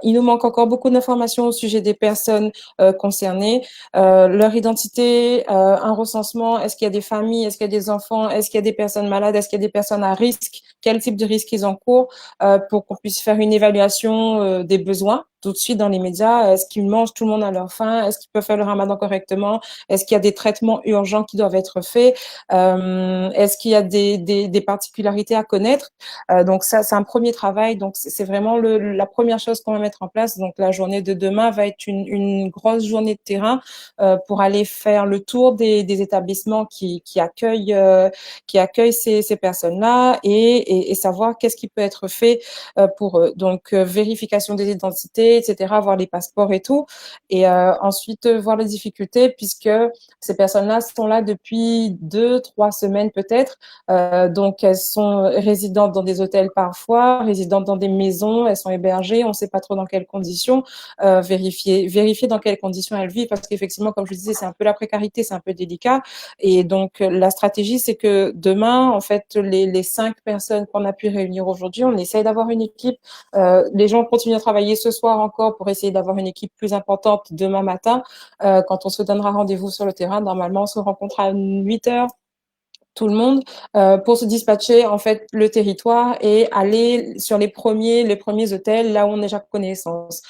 Il nous manque encore beaucoup d'informations au sujet des personnes concernées, leur identité, un recensement, est-ce qu'il y a des familles, est-ce qu'il y a des enfants, est-ce qu'il y a des personnes malades, est-ce qu'il y a des personnes à risque, quel type de risque ils encourent, pour qu'on puisse faire une évaluation des besoins tout de suite dans les médias. Est-ce qu'ils mangent tout le monde à leur faim? Est-ce qu'ils peuvent faire le ramadan correctement? Est-ce qu'il y a des traitements urgents qui doivent être faits? Est-ce qu'il y a des particularités à connaître? Donc ça, c'est un premier travail. Donc c'est vraiment la première chose qu'on va mettre en place. Donc la journée de demain va être une grosse journée de terrain pour aller faire le tour des établissements qui accueillent ces personnes-là et savoir qu'est-ce qui peut être fait pour eux. Donc vérification des identités, etc., voir les passeports et tout, et ensuite voir les difficultés puisque ces personnes-là sont là depuis 2-3 semaines peut-être. Donc elles sont résidentes dans des hôtels parfois, résidentes dans des maisons, elles sont hébergées, on ne sait pas trop dans quelles conditions, vérifier dans quelles conditions elles vivent, parce qu'effectivement, comme je disais, c'est un peu la précarité, c'est un peu délicat. Et donc la stratégie, c'est que demain, en fait, les 5 personnes qu'on a pu réunir aujourd'hui, on essaye d'avoir une équipe. Les gens continuent à travailler ce soir encore pour essayer d'avoir une équipe plus importante demain matin. Quand on se donnera rendez-vous sur le terrain, normalement, on se rencontre à 8 heures, tout le monde, pour se dispatcher en fait le territoire et aller sur les premiers hôtels là où on a déjà connaissance.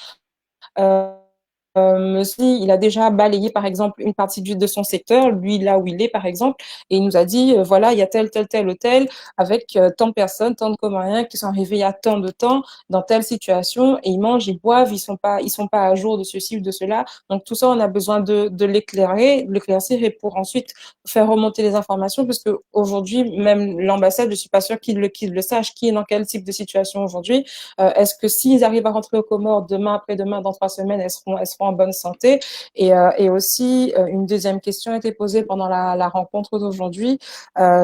si il a déjà balayé, par exemple, une partie de son secteur, lui, là où il est, par exemple, et il nous a dit, voilà, il y a tel hôtel avec tant de personnes, tant de Comoriens qui sont arrivés il y a tant de temps dans telle situation et ils mangent, ils boivent, ils sont pas à jour de ceci ou de cela. Donc, tout ça, on a besoin de l'éclaircir et pour ensuite faire remonter les informations parce que aujourd'hui, même l'ambassade, je suis pas sûre qu'ils le sachent, qui est dans quel type de situation aujourd'hui. Est-ce que s'ils arrivent à rentrer aux Comores demain, après-demain, dans 3 semaines, elles seront en bonne santé? Et aussi, une deuxième question a été posée pendant la rencontre d'aujourd'hui,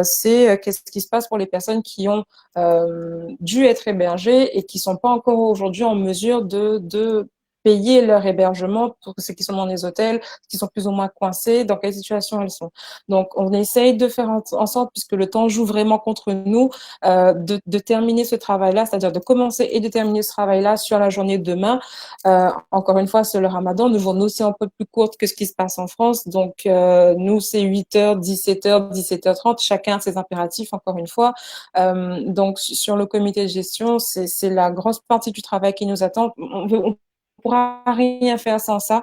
c'est qu'est-ce qui se passe pour les personnes qui ont dû être hébergées et qui sont pas encore aujourd'hui en mesure de payer leur hébergement pour ceux qui sont dans les hôtels, qui sont plus ou moins coincés, dans quelle situation elles sont. Donc, on essaye de faire en sorte, puisque le temps joue vraiment contre nous, de terminer ce travail-là, c'est-à-dire de commencer et de terminer ce travail-là sur la journée de demain. Encore une fois, c'est le Ramadan. Nos journées aussi un peu plus courtes que ce qui se passe en France. Donc, nous, c'est 8h, 17h, 17h30. Chacun a ses impératifs, encore une fois. Donc, sur le comité de gestion, c'est la grosse partie du travail qui nous attend. On pourra rien faire sans ça.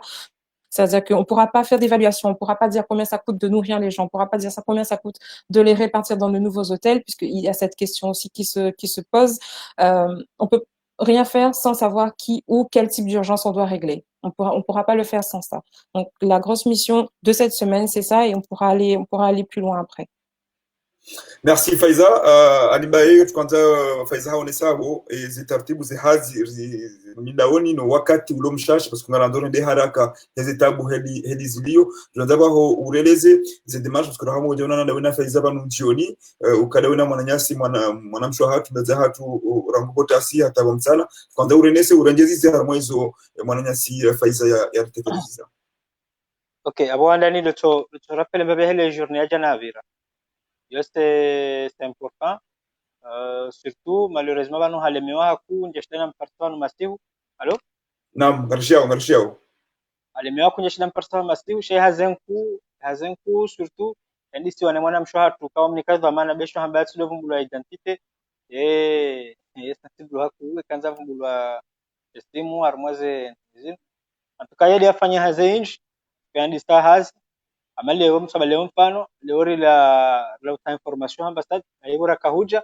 C'est-à-dire qu'on ne pourra pas faire d'évaluation, on ne pourra pas dire combien ça coûte de nourrir les gens, on ne pourra pas dire combien ça coûte de les répartir dans de nouveaux hôtels, puisqu'il y a cette question aussi qui se pose. On peut rien faire sans savoir qui ou quel type d'urgence on doit régler. On pourra pas le faire sans ça. Donc, la grosse mission de cette semaine, c'est ça, et on pourra aller plus loin après. Merci Faiza. Alibaye kwanza Faiza haonesavo zitaratibu midaoni no wakati ulomshasha parce kuna landoro de haraka zitabu heli zilio tunzabaho ureleze zidemash parce hamo jona na wina Faiza banu jioni ukadawina mwananyasi mwanamshwa hatu ndaza hatu rangobota si hata msala kwanza urenese urangezi za mwezo mwananyasi Faiza ya tekeleza. Okay, abo andani lo rappelle mbebe hele journée ya janavira. C'est important. Surtout, malheureusement, nous allons aller à coup, nous partout massive. Allô? Naam, ngarshiao. Alemewa kunyesha partout massive, chez hazenku surtout, yani si wana mwana mshwa hatu kama mnikazi wa maana besho hamba tsilo vumbulwa identité sensible haku kanza vumbulwa estimu armoise nzini. Antuka yeli afanya hazenji, yani sta hazi ama leo msaba leo mfano leo la information hamba stad ayibura kahuja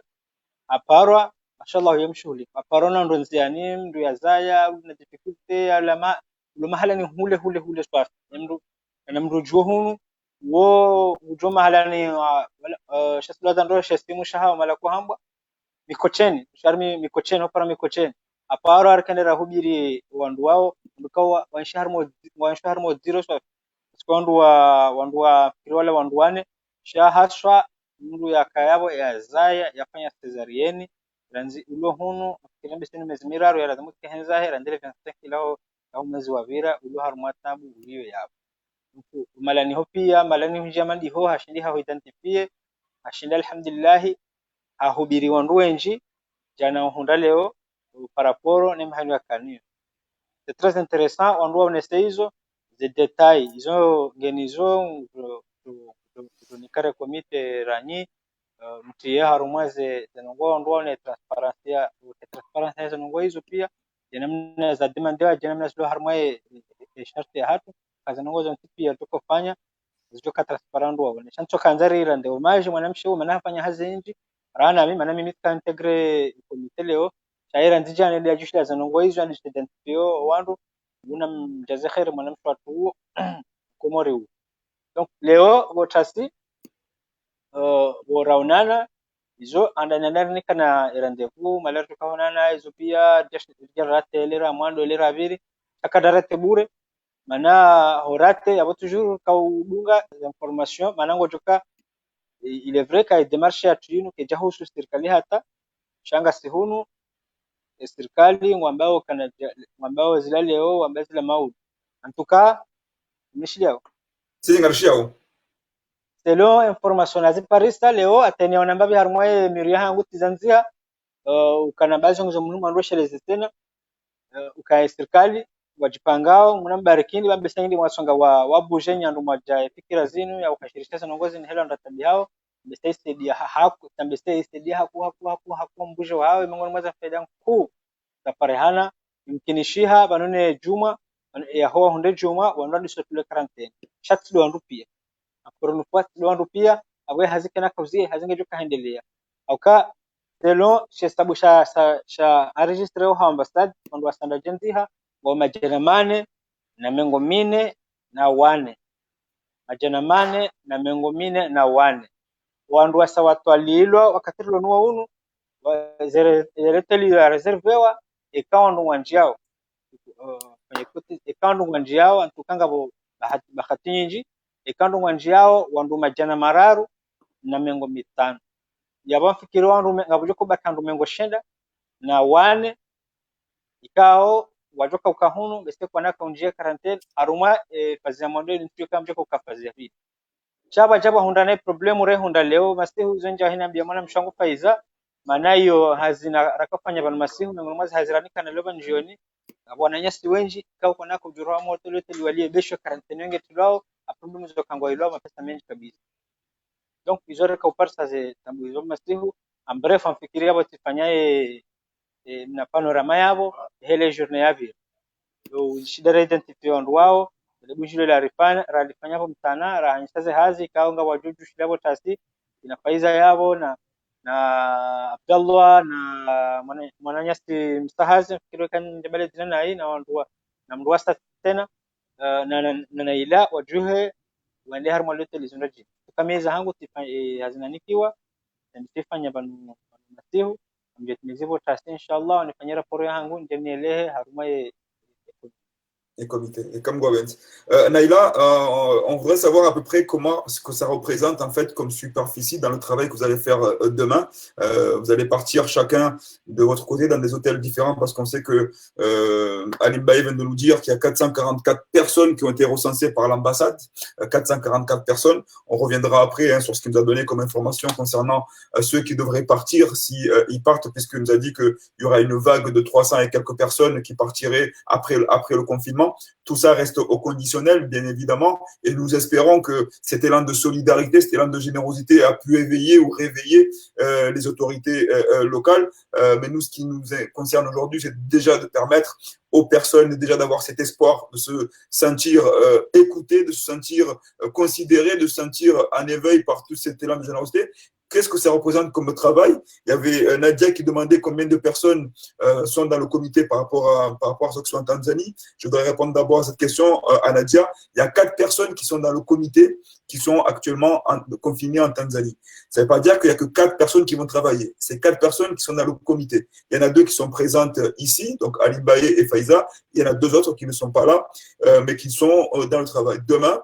aparwa mashallah yamshuli aparona ndo nziani ndo yazaya na difficulty alama lo mahala ni hule swaf mru na mrujuo hunu wo ujo mahala ni shasla ndo shasimu shaha mala ko hamba mikocheni sharmi mikocheni opara mikocheni aparwa arkandera hubiri wandu wao ndukawa wanshahar mo zero swaf wandu wa kirwala wandu wane shahashwa mru yakayabo yazaya yafanya cesarienne ranzi ulo hunu kilembe sini mezmiraro ya lazima kenza hera ndele vyanstaki lao au mwezi wa vira ulo harumatabu uliyo yabo malani hopia malani hujamandi ho hashindi ha identifie hashinda alhamdulillah ahubiri wandu wenji jana hunda leo paraporo ni mahali ya kanio. C'est très intéressant wandu wanese hizo des détails izo ngenizo tunikare komite ranyi mtie harumaze zenongo ndo ne transparency zenongo hizo pia namna za demande namna sio harmaye sharti ya hatu kazenongo za pia tukofanya zijoka transparent wao ne chanzo kanzarira ndio maji mwanamshi huyu manafanya hazinji rana mimi ka integre komite leo shaira nzijana ile ajushia zenongo hizo and identifio wandu una mjaze khair mwanamshi watu komori huyu. Donc leo votasi boraunana izo andanana kana rendezvous malar tukaonana izo pia jarate lera mwando lera viri akadarate bure mana horate abo toujours kaudunga information manango toka il est vrai que démarche ya tuyinu ke jahusu serikali hata shanga sihunu serikali ngwambao zila leo ngwambao zila maudi antuka mishilio Si ngarshiao. selon information aziparista leo atenia nambabi harmoye miria hangu tizanzia ukanabazo ngo mungu andosheleze tena ukae serikali wajipangao mnambarikini bambesengini mwasonga wa bujenya ndo maja fikira zinu ya ukashirisha songozi ni hela ndatabi hao mbesaidia haku tambesaidia haku mbuje wao mngoni mwaza faida ku taparehana mkinishiha banone juma ya hoa hunde juma wandu disotule quarantine shat do wandu pia akoro nufuat do wandu pia awe hazikena kauzie hazinge joka hendelea auka telo shestabu sha enregistre ho ambassade wandu wasanda jenziha wa majana mane na mengo mine na wane majana mane na mengo mine na wane wandu wasawatwalilwa wakatirlo nuwa unu zereteli ya reservewa ikawa ndo wanjiao kwenye kuti ikawa ndo wanjiao antukanga bo bahati nyinji ikawa ndo wanjiao wandu majana mararu na mengo mitano yabafikiri wandu ngabujo batandu mengo shenda na wane ikao wajoka ukahunu bese kwa naka unjia quarantaine aruma fazia modeli ntio kama mjoko ukafazia vipi chaba hundane problemu re hunda leo masihu zenja hina bia mwana mshangu faiza maana hiyo hazina rakafanya bana masihu na mwazi haziranika na leba njioni bwana nyasi wenji kao kwa nako jurwa moto lote liwalie besho quarantaine wenge tulao aproblemu zo kangwa ilo mapesa mengi kabisa donc izore ka uparsa ze tambu izo masihu ambref amfikiria botifanyaye na panorama yabo hele journée yavyo shida identify wandu wao lebujule la rifanya hapo mtana rahanyisaze hazi kaonga wajuju shidabo tasi ina faiza yabo na Abdallah na mwananyasi mstahazi fikiri kan jabale tena hii na wandu na mruasa tena na ila wajuhe wende harmo lote lizundaji kameza hangu hazinanikiwa ntifanya banu masihu mjetimizivo tasi inshallah wanifanyira raporo yangu ndenielehe harumaye et comité. Et comme Gwabens. Naïla, on voudrait savoir à peu près comment ce que ça représente en fait comme superficie dans le travail que vous allez faire demain. Vous allez partir chacun de votre côté dans des hôtels différents parce qu'on sait que Ali Mbaye vient de nous dire qu'il y a 444 personnes qui ont été recensées par l'ambassade. 444 personnes. On reviendra après sur ce qu'il nous a donné comme information concernant ceux qui devraient partir si ils partent, puisqu'il nous a dit qu'il y aura une vague de 300 et quelques personnes qui partiraient après le confinement. Tout ça reste au conditionnel, bien évidemment, et nous espérons que cet élan de solidarité, cet élan de générosité a pu éveiller ou réveiller les autorités locales. Mais nous, ce qui nous concerne aujourd'hui, c'est déjà de permettre aux personnes déjà d'avoir cet espoir, de se sentir écoutés, de se sentir considérés, de se sentir en éveil par tout cet élan de générosité. Qu'est-ce que ça représente comme travail? Il y avait Nadia qui demandait combien de personnes sont dans le comité par rapport à ceux qui sont en Tanzanie. Je voudrais répondre d'abord à cette question à Nadia. Il y a 4 personnes qui sont dans le comité qui sont actuellement confinées en Tanzanie. Ça ne veut pas dire qu'il n'y a que 4 personnes qui vont travailler. C'est 4 personnes qui sont dans le comité. Il y en a 2 qui sont présentes ici, donc Ali Baye et Faiza. Il y en a 2 autres qui ne sont pas là, mais qui sont dans le travail. Demain,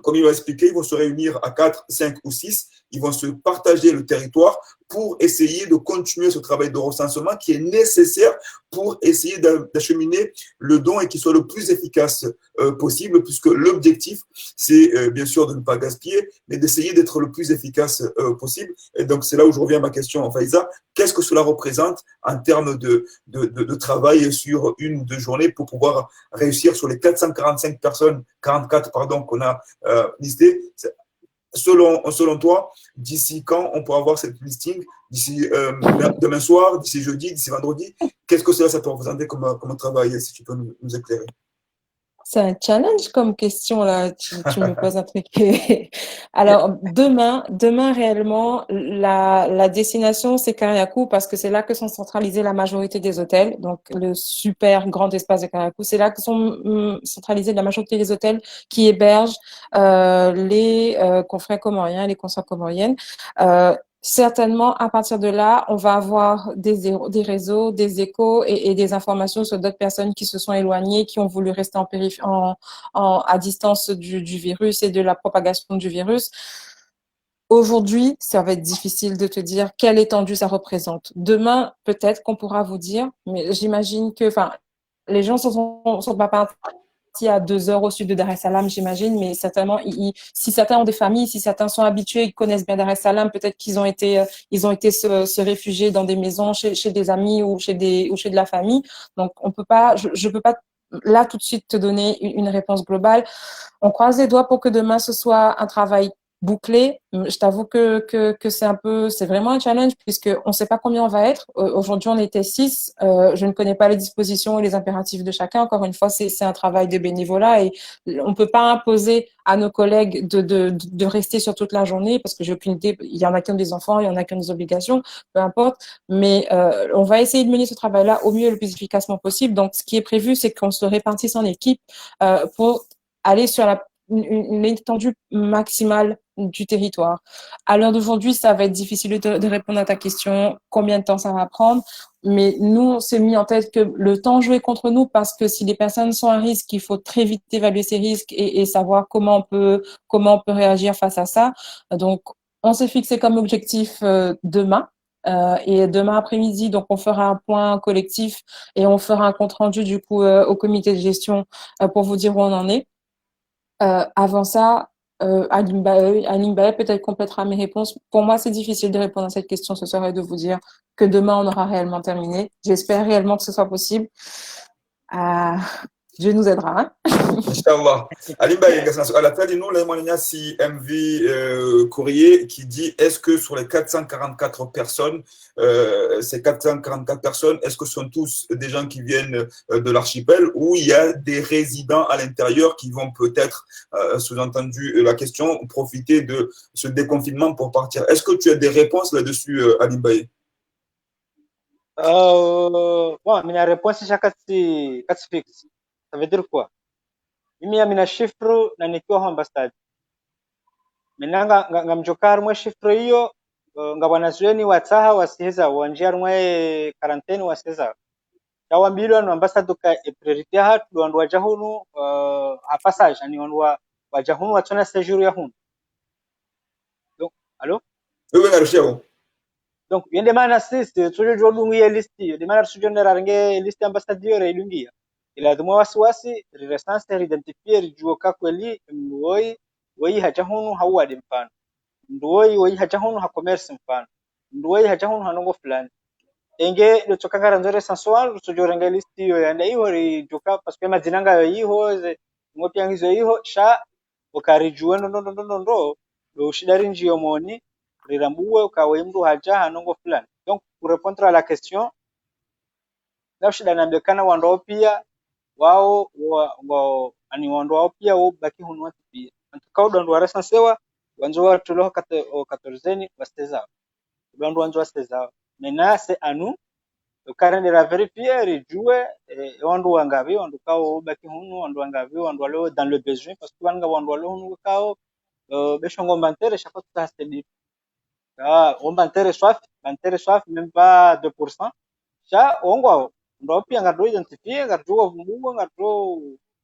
comme il l'a expliqué, ils vont se réunir à 4, 5 ou 6. Ils vont se partager le territoire pour essayer de continuer ce travail de recensement qui est nécessaire pour essayer d'acheminer le don et qu'il soit le plus efficace possible, puisque l'objectif, c'est bien sûr de ne pas gaspiller, mais d'essayer d'être le plus efficace possible. Et donc, c'est là où je reviens à ma question, Faiza. Qu'est-ce que cela représente en termes de travail sur 1 ou 2 journées pour pouvoir réussir sur les 445 personnes, 44, pardon, qu'on a listées? Selon toi, d'ici quand on pourra avoir cette listing? D'ici demain soir, d'ici jeudi, d'ici vendredi? Qu'est-ce que ça peut représenter comme travail, si tu peux nous éclairer? C'est un challenge comme question, là. Tu me poses un truc. Alors, demain, réellement, la destination, c'est Kariakou parce que c'est là que sont centralisés la majorité des hôtels. Donc, le super grand espace de Kariakou, c'est là que sont centralisés la majorité des hôtels qui hébergent les confrères comoriens, les consorts comoriennes. Certainement, à partir de là, on va avoir des réseaux, des échos et des informations sur d'autres personnes qui se sont éloignées, qui ont voulu rester à distance du virus et de la propagation du virus. Aujourd'hui, ça va être difficile de te dire quelle étendue ça représente. Demain, peut-être qu'on pourra vous dire, mais j'imagine que, les gens sont pas partis à 2 heures au sud de Dar es Salaam, j'imagine, mais certainement, si certains ont des familles, si certains sont habitués, ils connaissent bien Dar es Salaam, peut-être qu'ils ont été se réfugier dans des maisons chez des amis ou chez de la famille. Donc, on peut pas, je peux pas là tout de suite te donner une réponse globale. On croise les doigts pour que demain ce soit un travail bouclé. Je t'avoue que c'est vraiment un challenge puisque on sait pas combien on va être. Aujourd'hui, on était 6. Je ne connais pas les dispositions et les impératifs de chacun. Encore une fois, c'est un travail de bénévolat et on peut pas imposer à nos collègues de rester sur toute la journée parce que j'ai aucune idée. Il y en a qui ont des enfants, il y en a qui ont des obligations, peu importe. Mais on va essayer de mener ce travail-là au mieux et le plus efficacement possible. Donc, ce qui est prévu, c'est qu'on se répartisse en équipe pour aller sur une étendue maximale du territoire. À l'heure d'aujourd'hui, ça va être difficile de répondre à ta question, combien de temps ça va prendre, mais nous, on s'est mis en tête que le temps jouait contre nous parce que si les personnes sont à risque, il faut très vite évaluer ces risques et savoir comment on peut réagir face à ça. Donc, on s'est fixé comme objectif demain. Et demain après-midi, donc on fera un point collectif et on fera un compte rendu du coup au comité de gestion pour vous dire où on en est. Avant ça, Alim Bae peut-être complétera mes réponses. Pour moi, c'est difficile de répondre à cette question ce soir et de vous dire que demain, on aura réellement terminé. J'espère réellement que ce soit possible. Dieu nous aidera. Hein? Inch'Allah. Alimba, à la fin, nous, il y a si MV Courrier qui dit est-ce que sur les 444 personnes, ces 444 personnes, est-ce que ce sont tous des gens qui viennent de l'archipel ou il y a des résidents à l'intérieur qui vont peut-être, sous-entendu la question, profiter de ce déconfinement pour partir? Est-ce que tu as des réponses là-dessus, Alimba? Bon, mina réponse já kati fixe. Ça veut dire quoi? Mimi mina chiffre na nikiwa ambassador. Mina ngamjokar mwe chiffre hiyo ngabanazueni wataha wasiheza wanjia mwe quarantaine wasiheza. Tawambilo no ambassador ka priority hatu wandu wajahunu ha passage ani wandu wajahunu watona séjour ya hunu. Donc, allô? Oui, Archeo. Donc, yende mana sisi tujo dungia listi, yende mana tujo nerarange listi ambassadeur ilungia. Ila dhumwa wasiwasi resanse identifier rijuo kakweli mnuoi wei hajahunu hawadi mfano. Nduoi wei hajahunu ha commerce mfano. Nduoi hajahunu hanongo fulani. Enge lutokangara nzore sansual tujo range listi yo yanda iho rijuka paske majinanga yo iho ze ngopiangizo iho sha ukarijuwe ndo lo shidari njio moni rirambuwe ukawe mdu haja hanongo fulani. Donc pour répondre à la question, na shida nambekana wando pia wao ani wando wao pia baki hunwa pia antukao ndo warasansewa wanzo watu lo 14 wasteza ndo wanzo wasteza mena se anu karende la vérifier rijue wando wangavi wando kao baki hunu wando wangavi wando walo dans le besoin parce que wanga wando walo hunu kao beshongo mantere chaque fois ça c'est dit on mantere soif même pas 2% cha ongo ndo pia ngado identifier ngado vumbugo ngado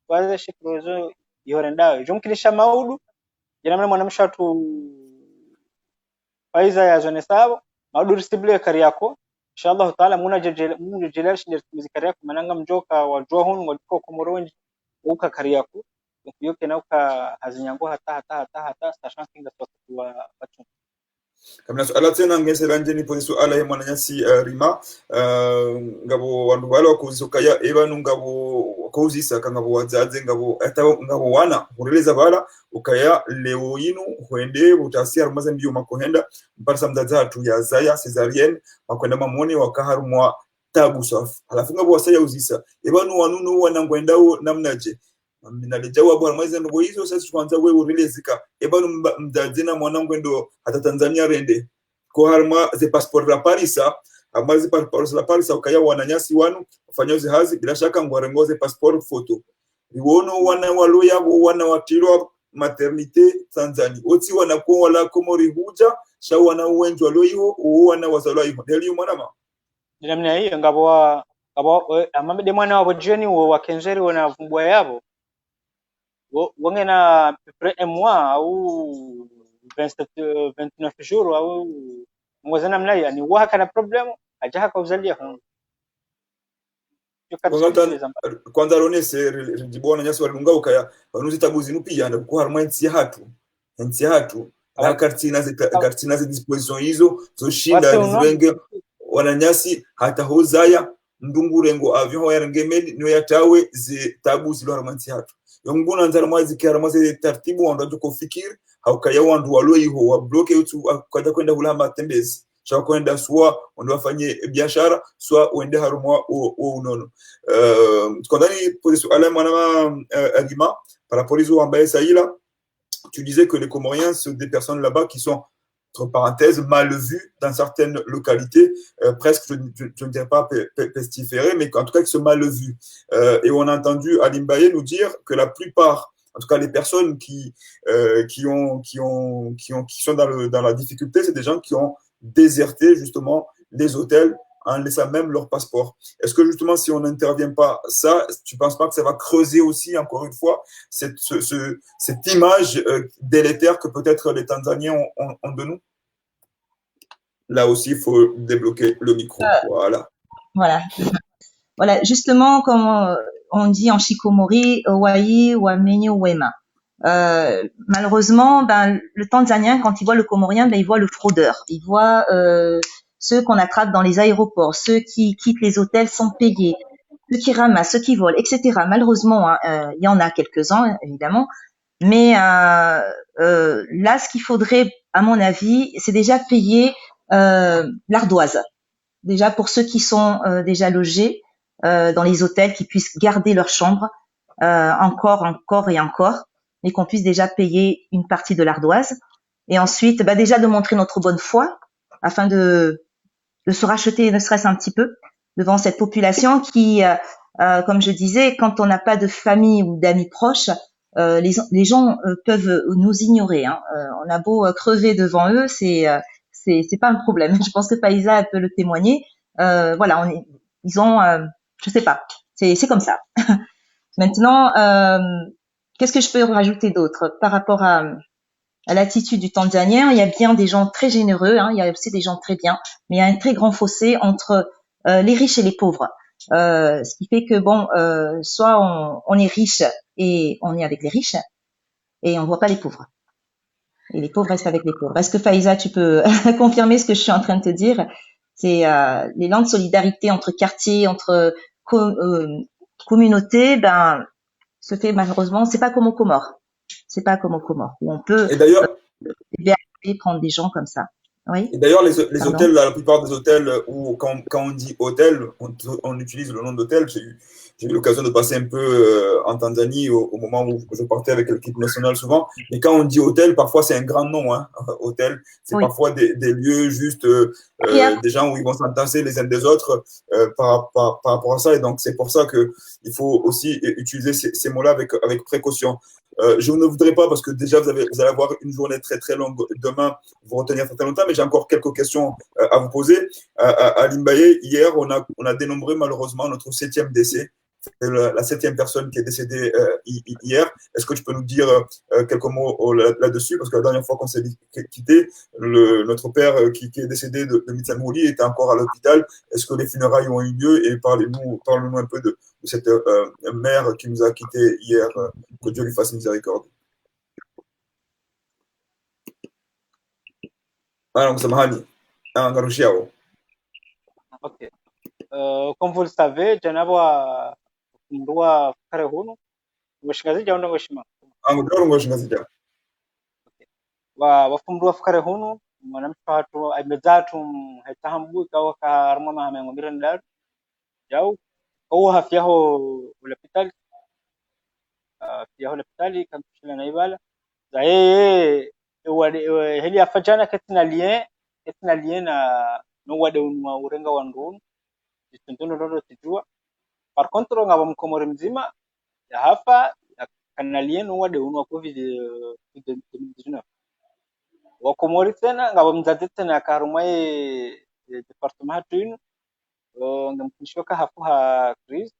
kwaze shikrozo yorendayo jumkilisha maudu jina mwanamshatu faiza ya zone sabo maudu risible kariyako inshallah taala muna jelal shindir muzikariako mananga mjoka wa johun ngodiko komoronji uka kariyako yoke na uka hazinyango hata station kinga kwa watu kamna suala tena ngeseranje ni polisu ala he mwananyasi rima ngabo wandu wala wakuzisokaya ebanu ngabo wakuzisa kangabo wazaze ngabo ata ngabo wana ureleza bala ukaya leo yinu huende utasi arumaze mbiyo makohenda mparsa mzaza tu ya zaya cesarienne makwenda mamoni wakaharumwa tabu safu alafu ngabo wasaya uzisa ebanu wanunu wanangwendawo namnaje minalejawa bwana mwezi ndo hizo sasa tuanza wewe urelezika ebanu mdazina mwanangu ndo hata Tanzania rende ko harma ze passport la Parisa amazi passport la Parisa ukaya wananyasi wanu ufanyoze hazi bila shaka ngwarengoze passport photo biwono wana waloya wana watirwa maternité Tanzania oti wana ko wala komori huja sha wana uwenjwa waloyo wana wazalwa hiyo ndio mwanama namna hiyo ngabo amamede mwana wabo jeni wa kenzeri wana vumbwa yabo wonge na près un mois ou 29 jours au mwazana mnaya ni waka na problem ajaha kauzalia kwanza ronese rijibona nyasi walunga ukaya wanuzi tabuzi nupi yana kwa harma nsi hatu na kartina ze disposition hizo zo shinda zibenge wananyasi hata hozaya ndungurengo avion ya ngemeli no yatawe ze tabuzi lo harma nsi hatu yonguna nzara mwazi kara mwazi taratibu wandu kufikiri haukaya wandu waloiho wa bloke utu kwenda kwenda hula matembezi cha kwenda soit on wafanye biashara soit uende harumwa unono tukondani position ala mwana Alima par rapport aux ambaye saïla tu disais que les Comoriens sont des personnes là-bas qui sont entre parenthèses, mal vues dans certaines localités, presque, je ne dirais pas pestiférées, mais en tout cas qui sont mal vues. Et on a entendu Alim Baye nous dire que la plupart, en tout cas les personnes qui sont dans la difficulté, c'est des gens qui ont déserté justement les hôtels en laissant même leur passeport. Est-ce que justement, si on n'intervient pas ça, tu ne penses pas que ça va creuser aussi, encore une fois, cette image délétère que peut-être les Tanzaniens ont de nous? Là aussi, il faut débloquer le micro. Voilà, justement, comme on dit en Shikomori, Wai, Wamenyo, Wema. Malheureusement, le Tanzanien, quand il voit le Comorien, il voit le fraudeur. Il voit ceux qu'on attrape dans les aéroports, ceux qui quittent les hôtels sans payer, ceux qui ramassent, ceux qui volent, etc. Malheureusement, il y en a quelques-uns, évidemment. Mais là, ce qu'il faudrait, à mon avis, c'est déjà payer l'ardoise. Déjà pour ceux qui sont déjà logés dans les hôtels, qui puissent garder leur chambre encore et encore, mais qu'on puisse déjà payer une partie de l'ardoise. Et ensuite, déjà de montrer notre bonne foi, afin de se racheter, ne serait-ce un petit peu, devant cette population qui, comme je disais, quand on n'a pas de famille ou d'amis proches, les gens peuvent nous ignorer. On a beau crever devant eux, c'est pas un problème. Je pense que Païsa peut le témoigner. Voilà, ils ont, je sais pas, c'est comme ça. Maintenant, qu'est-ce que je peux rajouter d'autre par rapport à l'attitude du Tanzanien? Il y a bien des gens très généreux, il y a aussi des gens très bien, mais il y a un très grand fossé entre les riches et les pauvres. Ce qui fait que soit on est riche et on est avec les riches, et on voit pas les pauvres. Et les pauvres restent avec les pauvres. Est-ce que Faïza, tu peux confirmer ce que je suis en train de te dire? C'est l'élan de solidarité entre quartiers, entre communautés, se fait malheureusement, c'est pas comme aux Comores. C'est pas comme aux Comores, où on peut prendre des gens comme ça. Oui. Et d'ailleurs, les hôtels, la plupart des hôtels où quand on dit hôtel, on utilise le nom d'hôtel. J'ai eu l'occasion de passer un peu en Tanzanie au moment où je partais avec l'équipe nationale souvent. Mais quand on dit hôtel, parfois c'est un grand nom. Hôtel, c'est parfois des lieux juste des gens où ils vont s'entasser les uns des autres par rapport à ça. Et donc c'est pour ça que il faut aussi utiliser ces mots-là avec précaution. Je ne voudrais pas, parce que déjà vous allez avoir une journée très très longue demain, vous retenir très longtemps, mais j'ai encore quelques questions à vous poser. À Limbaye, hier, on a dénombré malheureusement notre 7e décès. La 7e personne qui est décédée hier. Est-ce que tu peux nous dire quelques mots là-dessus? Parce que la dernière fois qu'on s'est quitté, notre père qui est décédé de Mitsamouli était encore à l'hôpital. Est-ce que les funérailles ont eu lieu? Et parlez-nous un peu de cette mère qui nous a quittés hier. Que Dieu lui fasse miséricorde. Ok. Comme vous le savez, Janabwa Mrua Karehunu, Washingazija unda Washima. Washingazija. Wafumrua Karehunu, mwanamfatu aimezatu hetahambu ikawa karma mahamengo mirandar. Jau, au hafiaho hospitali. Fiaho hospitali kan kushila na ibala. Za heli afajana ketina lien na no wade unwa urenga wandu. Tuntuno ndoto tijua. Par contre, ngaba mkomori mzima ya hapa ya kanalien wade unwa COVID-19. Wakomori tena ngaba mzade tena karumai departement hatu ngamkunishoka hafu ha Chris.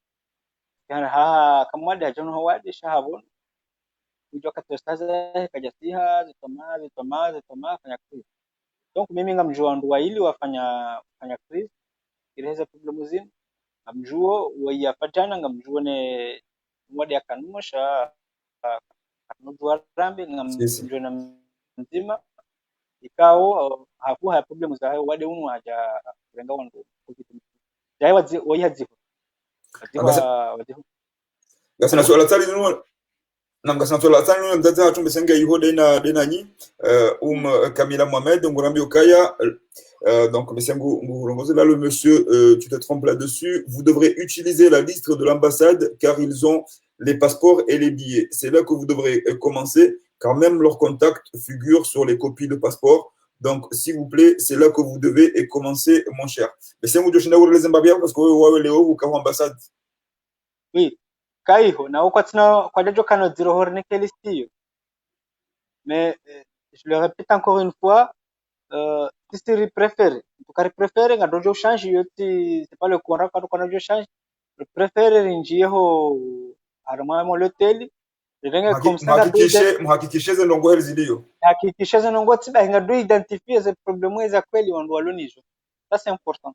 Yana kamwadi hajono hawadi shahabon. Kujoka testaza kajasiha zitoma fanya Chris. Donc mimi ngamjua ndu waili wafanya Chris. Kireza problemu zima. Ngamjuo wayapatana ngamjuo ne mwadi akanumusha kanujua rambi ngamjuo na mzima ikao hakuha problemu za hayo wade unu haja kurenga wangu jai wazi waziho basi na swala tali nunu namgasantola tanu mdada tumbesenga iho dena nyi Kamila Mohamed Ngurambi Okaya donc là le monsieur tu te trompes là-dessus, vous devrez utiliser la liste de l'ambassade car ils ont les passeports et les billets, c'est là que vous devrez commencer car même leur contact figure sur les copies de passeport. Donc s'il vous plaît, c'est là que vous devez commencer mon cher. Mais c'est vous de les Zimbabwe parce que vous avez Léo ou ambassade. Oui, kaiho na uko tina kwa dejo kano zero horne kelistio. Mais je le répète encore une fois, si tu préfères, tu préfères nga dojo change yoti, c'est pas le contrat quand on change. Je préfère rinjie ho arma mo l'hôtel. Comme ça mhakikishe zenongo ziliyo. Hakikisha zenongo tiba nga do identifier ces problèmes za kweli wandu walonizo. Ça c'est important.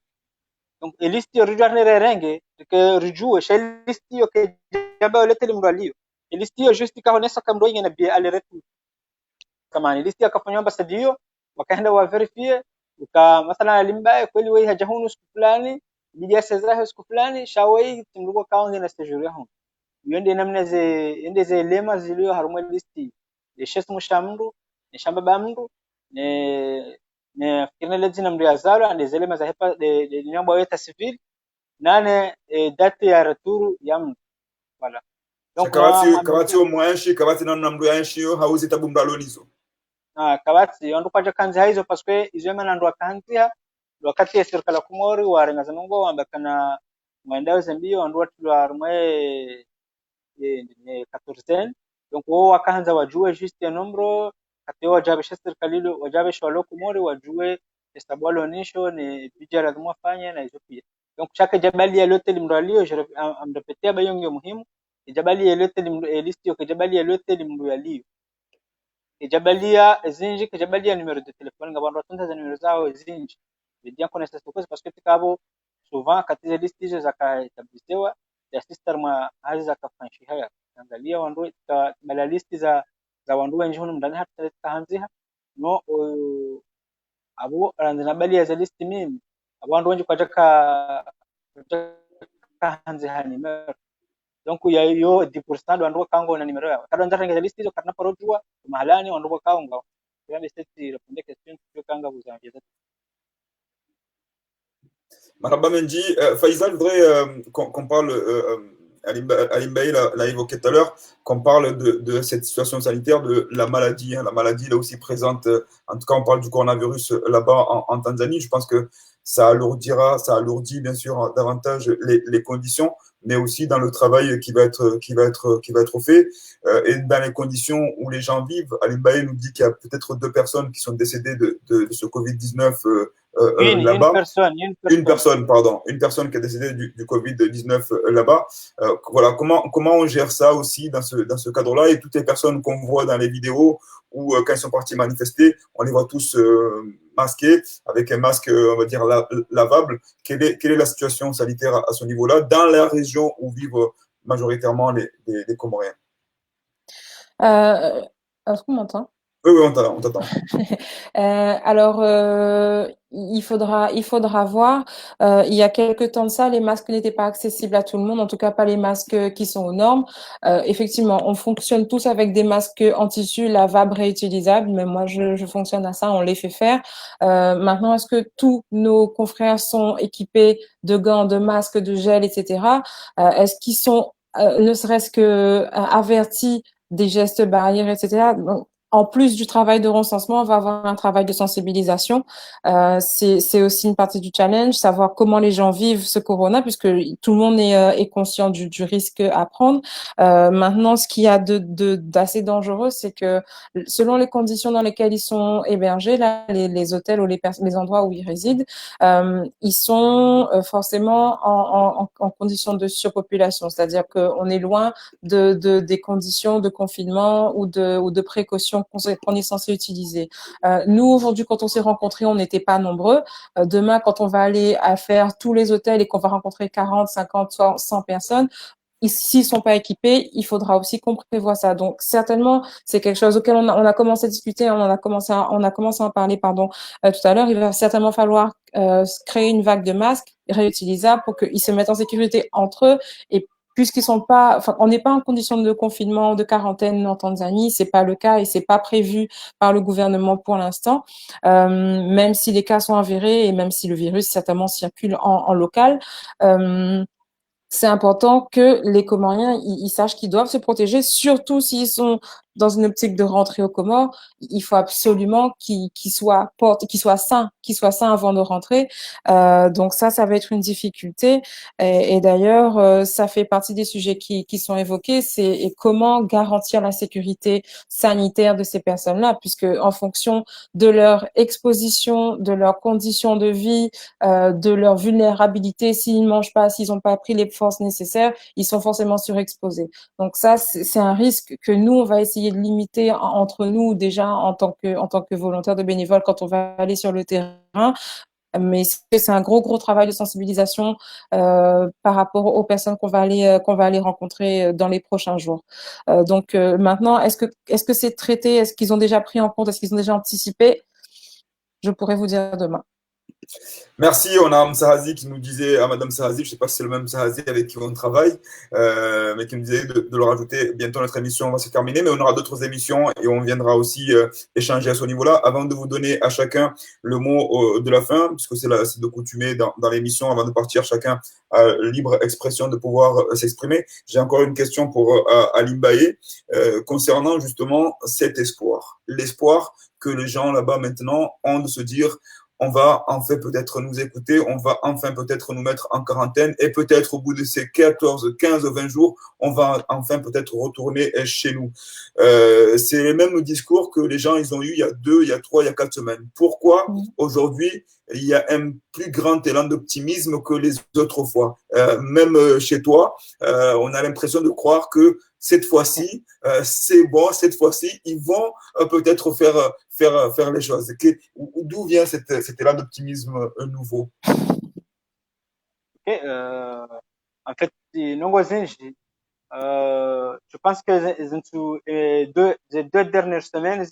Donc elistio rujarne renge que rujue chez elistio que jaba olete limralio elistio juste kaonesa kamdo ingena bia aliretu kama elistio akafanywa ambassade hiyo wakaenda wa verify uka mathala limba kweli wewe hajahunu siku fulani bija sezra siku fulani shawai timruko kaonge na sejuri hapo yende namna ze lema zilio harumwe listi de chef mushamru ni shamba bamru ne fikirna lezina mri azalo ande zelema za hepa de nyamba weta civil nane date ya retour ya mtu voilà donc kabati au moins shi kabati na mdu ya nshi hauzi tabu mbalonizo kabati ondu kwaje kanzi haizo parce que izo mana ndo kanzia wakati ya serikali kumori warenga zanongo wambakana mwendao zambio ondu watu armwe ne 14 donc wao wakaanza wajue juste nombro kati wajabe serikali lo wajabe shwalo kumori wajue estabalo nisho ni bijara zimwafanya na hizo pia. Donc chaque jabali ya lote limralio je amrepetia bayonge muhimu jabali ya lote listio ke jabali ya lote limralio jabali ya zinji ke jabali ya numero de téléphone ngabando tunza za numero zao zinji bien connaître cette cause parce que tikabo souvent kati ya listi za kaitabisewa ya sister ma hazi za kafanshi haya angalia wandu bala listi za wandu wengi huko ndani hata kaanzia no abo ranzina bali ya listi mimi abantu wengi kwataka hanze hani donc ya yo 10% wandu kango na numero yao kadonza tengeza listi hizo kana parojua mahalani wandu kaonga yani sisi répondre question kanga vous enviez. Marhaba Menji, Faisal voudrait qu'on parle, Alimbaï l'a évoqué tout à l'heure, qu'on parle de cette situation sanitaire, de la maladie. La maladie est aussi présente, en tout cas on parle du coronavirus là-bas en Tanzanie. Je pense que ça alourdit bien sûr davantage les conditions, mais aussi dans le travail qui va être fait et dans les conditions où les gens vivent. Alimbaï nous dit qu'il y a peut-être 2 personnes qui sont décédées de ce Covid-19 là-bas. Une personne qui est décédée du Covid-19 là-bas. Voilà, comment on gère ça aussi dans ce cadre-là, et toutes les personnes qu'on voit dans les vidéos où quand ils sont partis manifester, on les voit tous masqués avec un masque, on va dire, lavable. Quelle est la situation sanitaire à ce niveau-là dans la région où vivent majoritairement les Comoriens? Est-ce qu'on m'entend? Oui, on t'attend. Alors, il faudra voir. Il y a quelques temps de ça, les masques n'étaient pas accessibles à tout le monde, en tout cas pas les masques qui sont aux normes. Effectivement, on fonctionne tous avec des masques en tissu lavables, réutilisables, mais moi je fonctionne à ça, on les fait faire. Maintenant, est-ce que tous nos confrères sont équipés de gants, de masques, de gel, etc. Est-ce qu'ils sont ne serait-ce que avertis des gestes barrières, etc. Donc, en plus du travail de recensement, on va avoir un travail de sensibilisation. C'est aussi une partie du challenge, savoir comment les gens vivent ce corona, puisque tout le monde est conscient du risque à prendre. Maintenant, ce qu'il y a d'assez dangereux, c'est que selon les conditions dans lesquelles ils sont hébergés, là, les hôtels ou les endroits où ils résident, ils sont forcément en condition de surpopulation, c'est-à-dire qu'on est loin des conditions de confinement ou de précautions qu'on est censé utiliser. Nous, aujourd'hui, quand on s'est rencontrés, on n'était pas nombreux. Demain, quand on va aller à faire tous les hôtels et qu'on va rencontrer 40, 50, 100 personnes, s'ils sont pas équipés, il faudra aussi qu'on prévoie ça. Donc, certainement, c'est quelque chose auquel on a commencé à discuter, on a commencé à en parler, tout à l'heure. Il va certainement falloir créer une vague de masques réutilisables pour qu'ils se mettent en sécurité entre eux et puisqu'ils sont pas, enfin, on n'est pas en condition de confinement ou de quarantaine en Tanzanie, c'est pas le cas et c'est pas prévu par le gouvernement pour l'instant, même si les cas sont avérés et même si le virus certainement circule en local. C'est important que les Comoriens ils sachent qu'ils doivent se protéger, surtout s'ils sont dans une optique de rentrer aux Comores. Il faut absolument qu'ils soient sains avant de rentrer. Donc ça va être une difficulté. Et d'ailleurs, ça fait partie des sujets qui sont évoqués. C'est comment garantir la sécurité sanitaire de ces personnes-là, puisque en fonction de leur exposition, de leurs conditions de vie, de leur vulnérabilité, s'ils ne mangent pas, s'ils n'ont pas pris les forces nécessaires, ils sont forcément surexposés. Donc ça, c'est un risque que nous, on va essayer de limiter entre nous déjà en tant que volontaires de bénévoles quand on va aller sur le terrain. Mais c'est un gros travail de sensibilisation par rapport aux personnes qu'on va aller rencontrer dans les prochains jours. Donc maintenant, est-ce que c'est traité? Est-ce qu'ils ont déjà pris en compte? Est-ce qu'ils ont déjà anticipé? Je pourrais vous dire demain. Merci, on a Sahazi qui nous disait, à Madame Sahazi, je ne sais pas si c'est le même Sahazi avec qui on travaille, mais qui nous disait de le rajouter. Bientôt notre émission va se terminer, mais on aura d'autres émissions et on viendra aussi échanger à ce niveau-là. Avant de vous donner à chacun le mot de la fin, puisque c'est de coutumer dans l'émission, avant de partir, chacun a libre expression de pouvoir s'exprimer. J'ai encore une question pour Ali Mbaye concernant justement cet espoir. L'espoir que les gens là-bas maintenant ont de se dire on va enfin peut-être nous écouter, on va enfin peut-être nous mettre en quarantaine et peut-être au bout de ces 14, 15, 20 jours, on va enfin peut-être retourner chez nous. C'est le même discours que les gens ils ont eu il y a 2, il y a 3, il y a 4 semaines. Pourquoi aujourd'hui il y a un plus grand élan d'optimisme que les autres fois? Même chez toi, on a l'impression de croire que cette fois-ci, c'est bon, cette fois-ci, ils vont peut-être faire les choses. D'où vient cet élan d'optimisme nouveau? En fait, je pense que les 2 dernières semaines,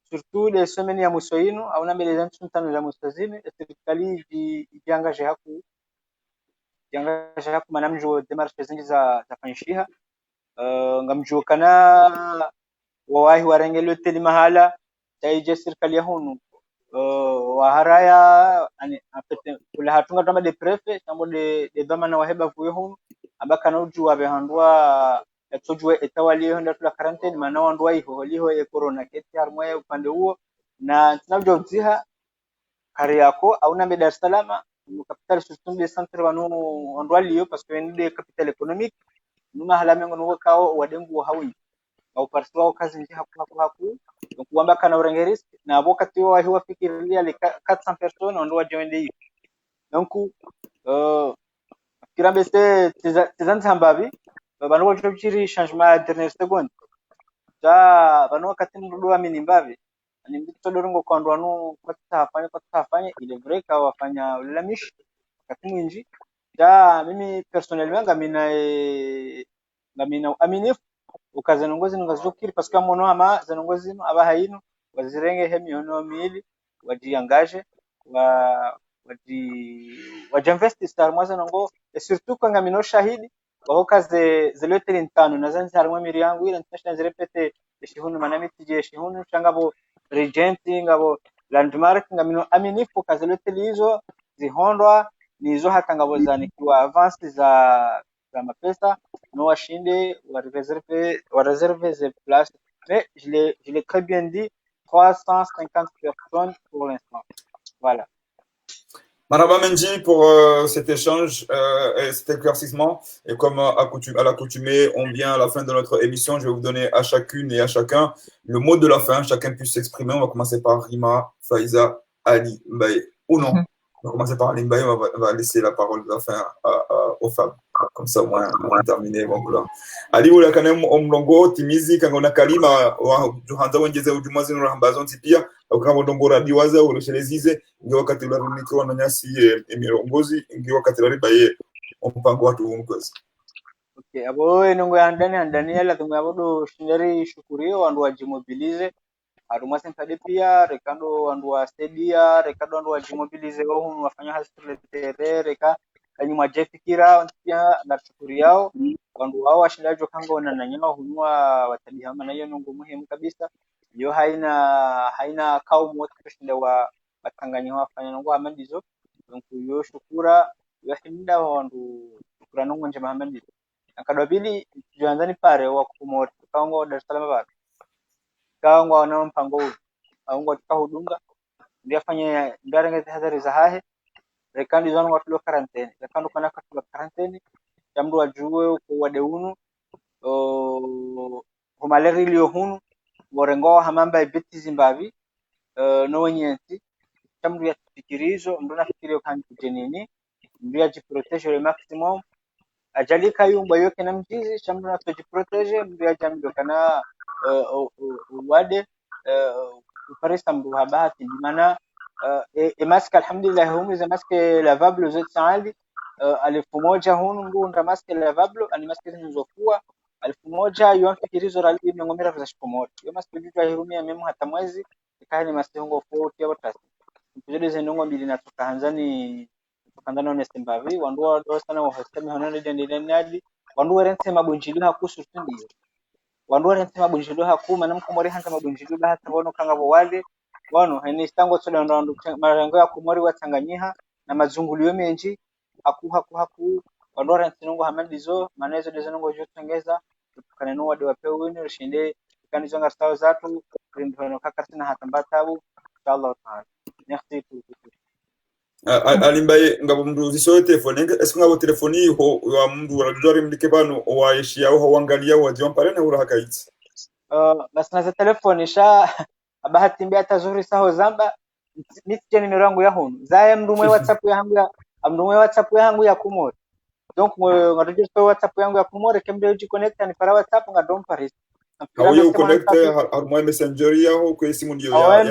surtout les semaines ya mwisho ino au na miezi 5 za mwisho zini serikali ijiangaje haku manamjo demarshe zingi za fanshiha ngamjukana wawahi warengelo teli mahala taije serikali ya hunu waharaya ani apete kula hatunga tama de prefe tambo de dhamana waheba vuyo hunu abaka na uju wabehandwa tujue etawali honda tula quarantine maana wandwa iho ya corona keti harmoya upande huo na tunavyo uziha kari yako au na Dar es Salaam mu capital system de centre wanu wandwa liyo parce que ni de capital économique numa halame ngono kao wadengu hawi au parsiwa kazi nje haku donc wamba kana urengeris na wakati wa hiwa fikiria les 400 personnes on doit joindre donc kirambe c'est tizantambabi bano wachiri changement dernière seconde ja bano wakati ndo amini mbavi ni mtu dorongo kwa ndo anu kwa tafanya ile break au wafanya ulamish wakati mwingi ja mimi personnellement ngamina aminifu ukazanongozi ngazokiri parce que mono ama zanongozi aba hayino wazirenge hemi ono mili wajiangaje wajinvesti star mwaza nango et surtout kwa ngamino shahidi wakaze zelete ntano nazanzi harimo miri yangu ile ntashana zirepete shihunu manami tije shihunu changabo regenting ngabo landmark ngamino aminifu kazelete lizo zihondwa nizo hatangabo zanikiwa avance za mapesa no washinde wa réserver des places mais je l'ai très bien dit 350 personnes pour l'instant voilà. Marhaba Menji pour cet échange et cet éclaircissement. Et comme à l'accoutumée, on vient à la fin de notre émission. Je vais vous donner à chacune et à chacun le mot de la fin. Chacun puisse s'exprimer. On va commencer par Rima, Faiza, Ali Mbaye. Ou non, on va commencer par Ali Mbaye. On va laisser la parole de la fin aux femmes. Comme ça, au moins, on va terminer. Bon, là. Ali ula kanem omlongo timizi kangona kalima wa juhanza wengeze ujumazi nurambazo tipia ukama ndongo radiwaza uloshelezize ngi wakati la rumiko na nyasi emirongozi ngi wakati la ribaye ompango watu umkwezi. Okay, abo enongo andani yala tunga bodo shindari shukurio wandu wajimobilize haruma sempade pia rekando wandu wa stadia rekando wandu wajimobilize wafanya hasile reka kanyi mwajefikira pia nashukuru yao wandu wao washindaji wakanga wananyama hunua watabihama na hiyo nungu muhimu kabisa hiyo haina kaumu wote kushinda watanganya wafanya nungu hamandizo nungu yo shukura yahimda wandu shukura nungu nje mahamandizo nakadwabili tujanzani pare wa kumori kaongo Dar es Salaam bado kaongo wana mpango huu aungo tukahudunga ndio afanye ndarengeze hadhari za hahe rekandi zanu watu karantene rekando kana katu karantene jamdu wajue uko wadeunu humaleri iliyo hunu warengo hamamba ibeti Zimbabwe no wenyenzi jamdu ya fikirizo ndo nafikirio kandi kujenini ndio ya jiprotege le maximum ajali kayumba yoke na mjizi jamdu na kujiprotege ndio ya jamdu kana wade uparisa mdu habati mana maske alhamdulillah hum za maske lavable zote saali 1000 hunu ngu nda maske lavable ani maske zinazofua 1000 yonfikirizo rali mengomera za shikomoto yo maske vitu ahirumia memu hata mwezi ikani maske ngo 40 au tasi kujede zenongo mbili natoka hanzani tukandana na Zimbabwe wandu wa sana wa hosema hono ndende nadi wandu warense mabunjilo hakusu tundio wandu warense mabunjilo hakuma namkomori hanta mabunjilo bahata wono kanga wale wano hani stango tsoda ndo marango ya kumori watanganyiha na mazungulio menji haku wandora ntinongo hamandizo manezo dezenongo jotengeza tukaneno wade wapewe wini rishinde kanizo ngarstao zatu rindono kakasina hatambatabu inshallah taala merci alimbaye ngabo mndu zisoye telefone est-ce ngabo telefoni ho wa mndu rajori mlike bano wa yeshia ho wangalia wa John Parene ura hakaiti bas na telefoni sha bahati mbaya tazuri saho zamba miti nimero yangu ya hunu zaya mdumwe WhatsApp yangu ya kumori donc ngaregister WhatsApp yangu ya kumori kembe uji connect ni para WhatsApp ngadom paris au connect harmo messenger yao kwa simu ndio ya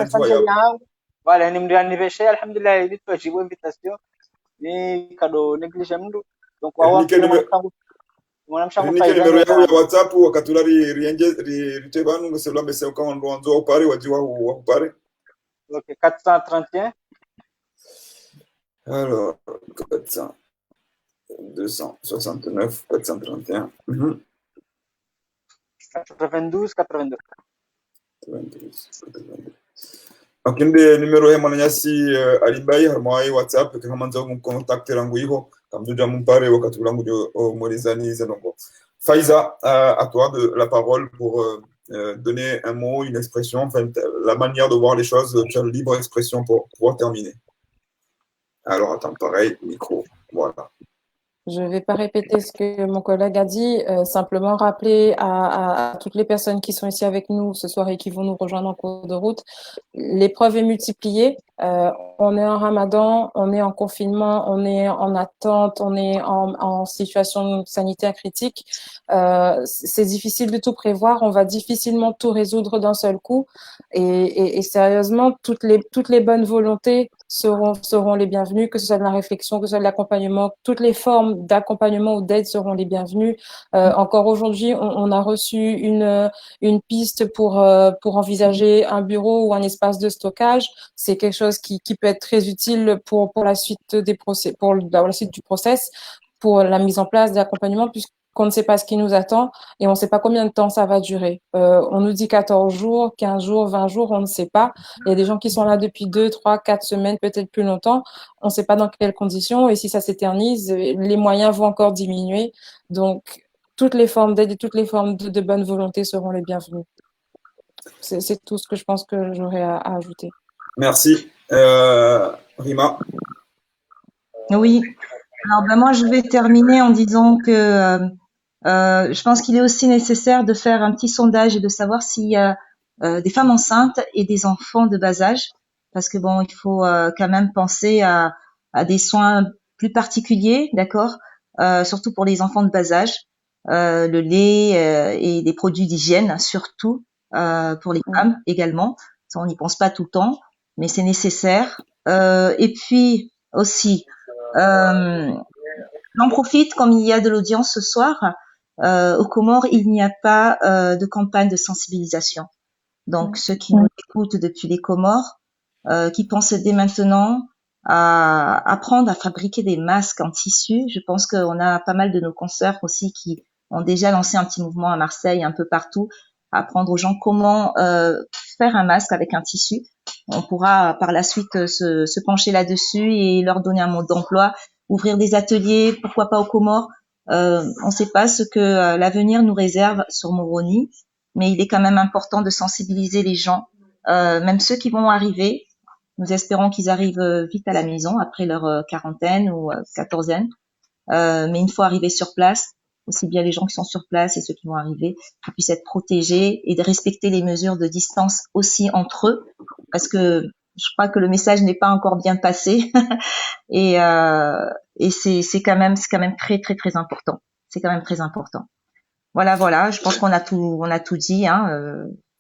yangu wala ni mndu anniversaire alhamdulillah ili tuajibu invitation ni kado neglige mndu donc wao mwanamshangu faida nimero yao ya WhatsApp wakatulari ritebanu ngeselo mbese kwa ndo anzo pare wajiwa wa pare ok 431 alors 400 269 431 92 akinde numero ya mananyasi alimbai harmai WhatsApp kama nzo contact rangu hiho kamduja mumpare wakati rangu jo morizani zanongo Faiza à toi de la parole pour donner un mot, une expression, enfin la manière de voir les choses, tu as libre expression pour pouvoir terminer. Alors attends, pareil, micro, voilà. Je ne vais pas répéter ce que mon collègue a dit, simplement rappeler à toutes les personnes qui sont ici avec nous ce soir et qui vont nous rejoindre en cours de route. L'épreuve est multipliée. On est en Ramadan, on est en confinement, on est en attente, on est en situation sanitaire critique. C'est difficile de tout prévoir. On va difficilement tout résoudre d'un seul coup. Et sérieusement, toutes les bonnes volontés seront les bienvenues, que ce soit de la réflexion, que ce soit de l'accompagnement, toutes les formes d'accompagnement ou d'aide seront les bienvenues. Encore aujourd'hui, on a reçu une piste pour envisager un bureau ou un espace de stockage. C'est quelque chose qui peut être très utile pour la suite des procès, pour la suite du process, pour la mise en place de l'accompagnement, puisqu'on ne sait pas ce qui nous attend et on ne sait pas combien de temps ça va durer. On nous dit 14 jours, 15 jours, 20 jours, on ne sait pas. Il y a des gens qui sont là depuis 2, 3, 4 semaines, peut-être plus longtemps. On ne sait pas dans quelles conditions et si ça s'éternise, les moyens vont encore diminuer. Donc, toutes les formes d'aide et toutes les formes de bonne volonté seront les bienvenues. C'est tout ce que je pense que j'aurais à ajouter. Merci. Rima. Oui. Alors, moi, je vais terminer en disant que je pense qu'il est aussi nécessaire de faire un petit sondage et de savoir s'il y a des femmes enceintes et des enfants de bas âge, parce que il faut quand même penser à des soins plus particuliers, d'accord, surtout pour les enfants de bas âge, le lait et des produits d'hygiène, surtout pour les femmes également. Ça, on n'y pense pas tout le temps, mais c'est nécessaire. Et puis aussi, j'en profite, comme il y a de l'audience ce soir, aux Comores, il n'y a pas de campagne de sensibilisation. Donc, ceux qui nous écoutent depuis les Comores, qui pensent dès maintenant à apprendre à fabriquer des masques en tissu. Je pense qu'on a pas mal de nos consoeurs aussi qui ont déjà lancé un petit mouvement à Marseille, un peu partout, à apprendre aux gens comment faire un masque avec un tissu. On pourra par la suite se pencher là-dessus et leur donner un mode d'emploi, ouvrir des ateliers, pourquoi pas aux Comores. On ne sait pas ce que l'avenir nous réserve sur Moroni, mais il est quand même important de sensibiliser les gens, même ceux qui vont arriver. Nous espérons qu'ils arrivent vite à la maison après leur quarantaine ou quatorzaine. Mais une fois arrivés sur place, aussi bien les gens qui sont sur place et ceux qui vont arriver, qu'ils puissent être protégés et de respecter les mesures de distance aussi entre eux, parce que je crois que le message n'est pas encore bien passé et c'est quand même très très très important. C'est quand même très important. Voilà. Je pense qu'on a tout dit.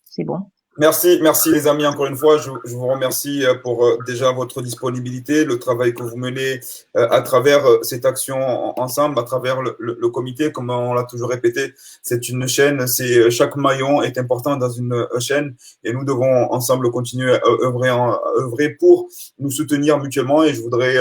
C'est bon. Merci les amis, encore une fois, je vous remercie pour déjà votre disponibilité, le travail que vous menez à travers cette action ensemble, à travers le comité, comme on l'a toujours répété, c'est une chaîne, chaque maillon est important dans une chaîne et nous devons ensemble continuer à œuvrer pour nous soutenir mutuellement et je voudrais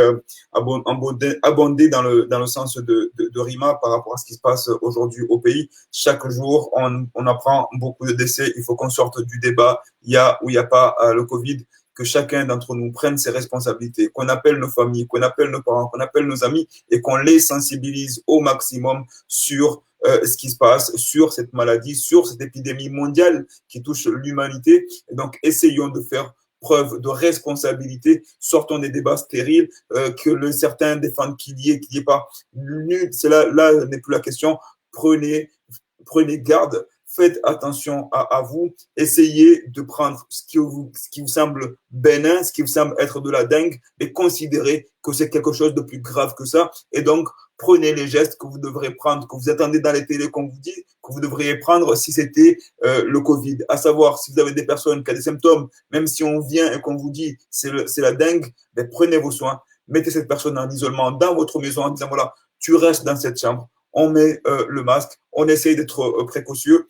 abonder dans le sens de Rima par rapport à ce qui se passe aujourd'hui au pays. Chaque jour, on apprend beaucoup de décès, il faut qu'on sorte du débat. Il y a ou il n'y a pas le Covid, que chacun d'entre nous prenne ses responsabilités, qu'on appelle nos familles, qu'on appelle nos parents, qu'on appelle nos amis et qu'on les sensibilise au maximum sur ce qui se passe, sur cette maladie, sur cette épidémie mondiale qui touche l'humanité. Et donc, essayons de faire preuve de responsabilité, sortons des débats stériles, que certains défendent qu'il y ait pas. Là n'est plus la question. Prenez garde. Faites attention à vous, essayez de prendre ce qui vous semble bénin, ce qui vous semble être de la dingue, et considérez que c'est quelque chose de plus grave que ça. Et donc, prenez les gestes que vous devrez prendre, que vous attendez dans les télés qu'on vous dit, que vous devriez prendre si c'était le Covid. À savoir, si vous avez des personnes qui ont des symptômes, même si on vient et qu'on vous dit c'est la dingue, ben, prenez vos soins, mettez cette personne en isolement dans votre maison en disant voilà, tu restes dans cette chambre. On met le masque, on essaye d'être précautieux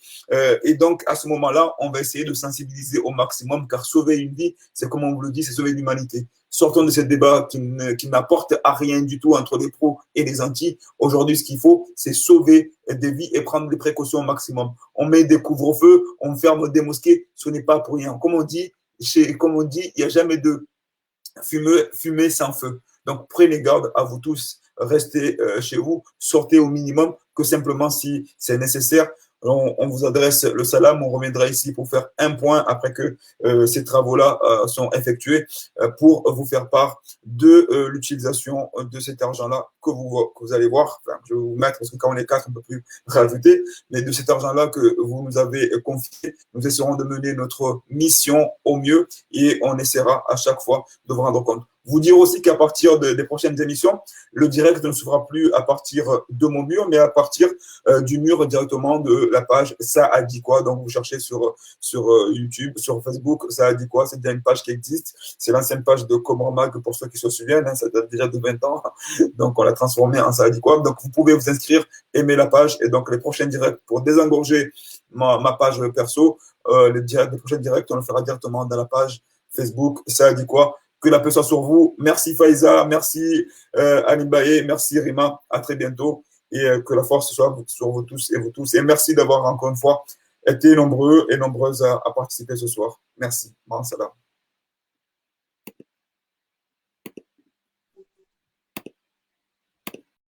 et donc à ce moment-là, on va essayer de sensibiliser au maximum car sauver une vie, c'est comme on vous le dit, c'est sauver l'humanité. Sortons de ce débat qui n'apporte à rien du tout entre les pros et les anti. Aujourd'hui, ce qu'il faut, c'est sauver des vies et prendre des précautions au maximum. On met des couvre-feux, on ferme des mosquées, ce n'est pas pour rien. Comme on dit, il n'y a jamais de fumée sans feu. Donc prenez garde à vous tous. Restez chez vous, sortez au minimum que simplement si c'est nécessaire. On vous adresse le salam, on reviendra ici pour faire un point après que ces travaux-là sont effectués pour vous faire part de l'utilisation de cet argent-là que vous allez voir. Enfin, je vais vous mettre parce que quand on est quatre, on ne peut plus rajouter, mais de cet argent-là que vous nous avez confié, nous essaierons de mener notre mission au mieux et on essaiera à chaque fois de vous rendre compte. Vous dire aussi qu'à partir des prochaines émissions, le direct ne se fera plus à partir de mon mur, mais à partir du mur directement de la page Ça a dit quoi. Donc, vous cherchez sur YouTube, sur Facebook, Ça a dit quoi. C'est déjà une page qui existe. C'est l'ancienne page de Comores Mag pour ceux qui se souviennent. Ça date déjà de 20 ans. Donc, on l'a transformé en Ça a dit quoi. Donc, vous pouvez vous inscrire, aimer la page. Et donc, les prochains directs pour désengorger ma page perso, les prochains directs, on le fera directement dans la page Facebook Ça a dit quoi. Que la paix soit sur vous. Merci Faiza, merci Anibaye, merci Rima. À très bientôt et que la force soit sur vous tous et vous tous. Et merci d'avoir encore une fois été nombreux et nombreuses à participer ce soir. Merci. Bon, salam.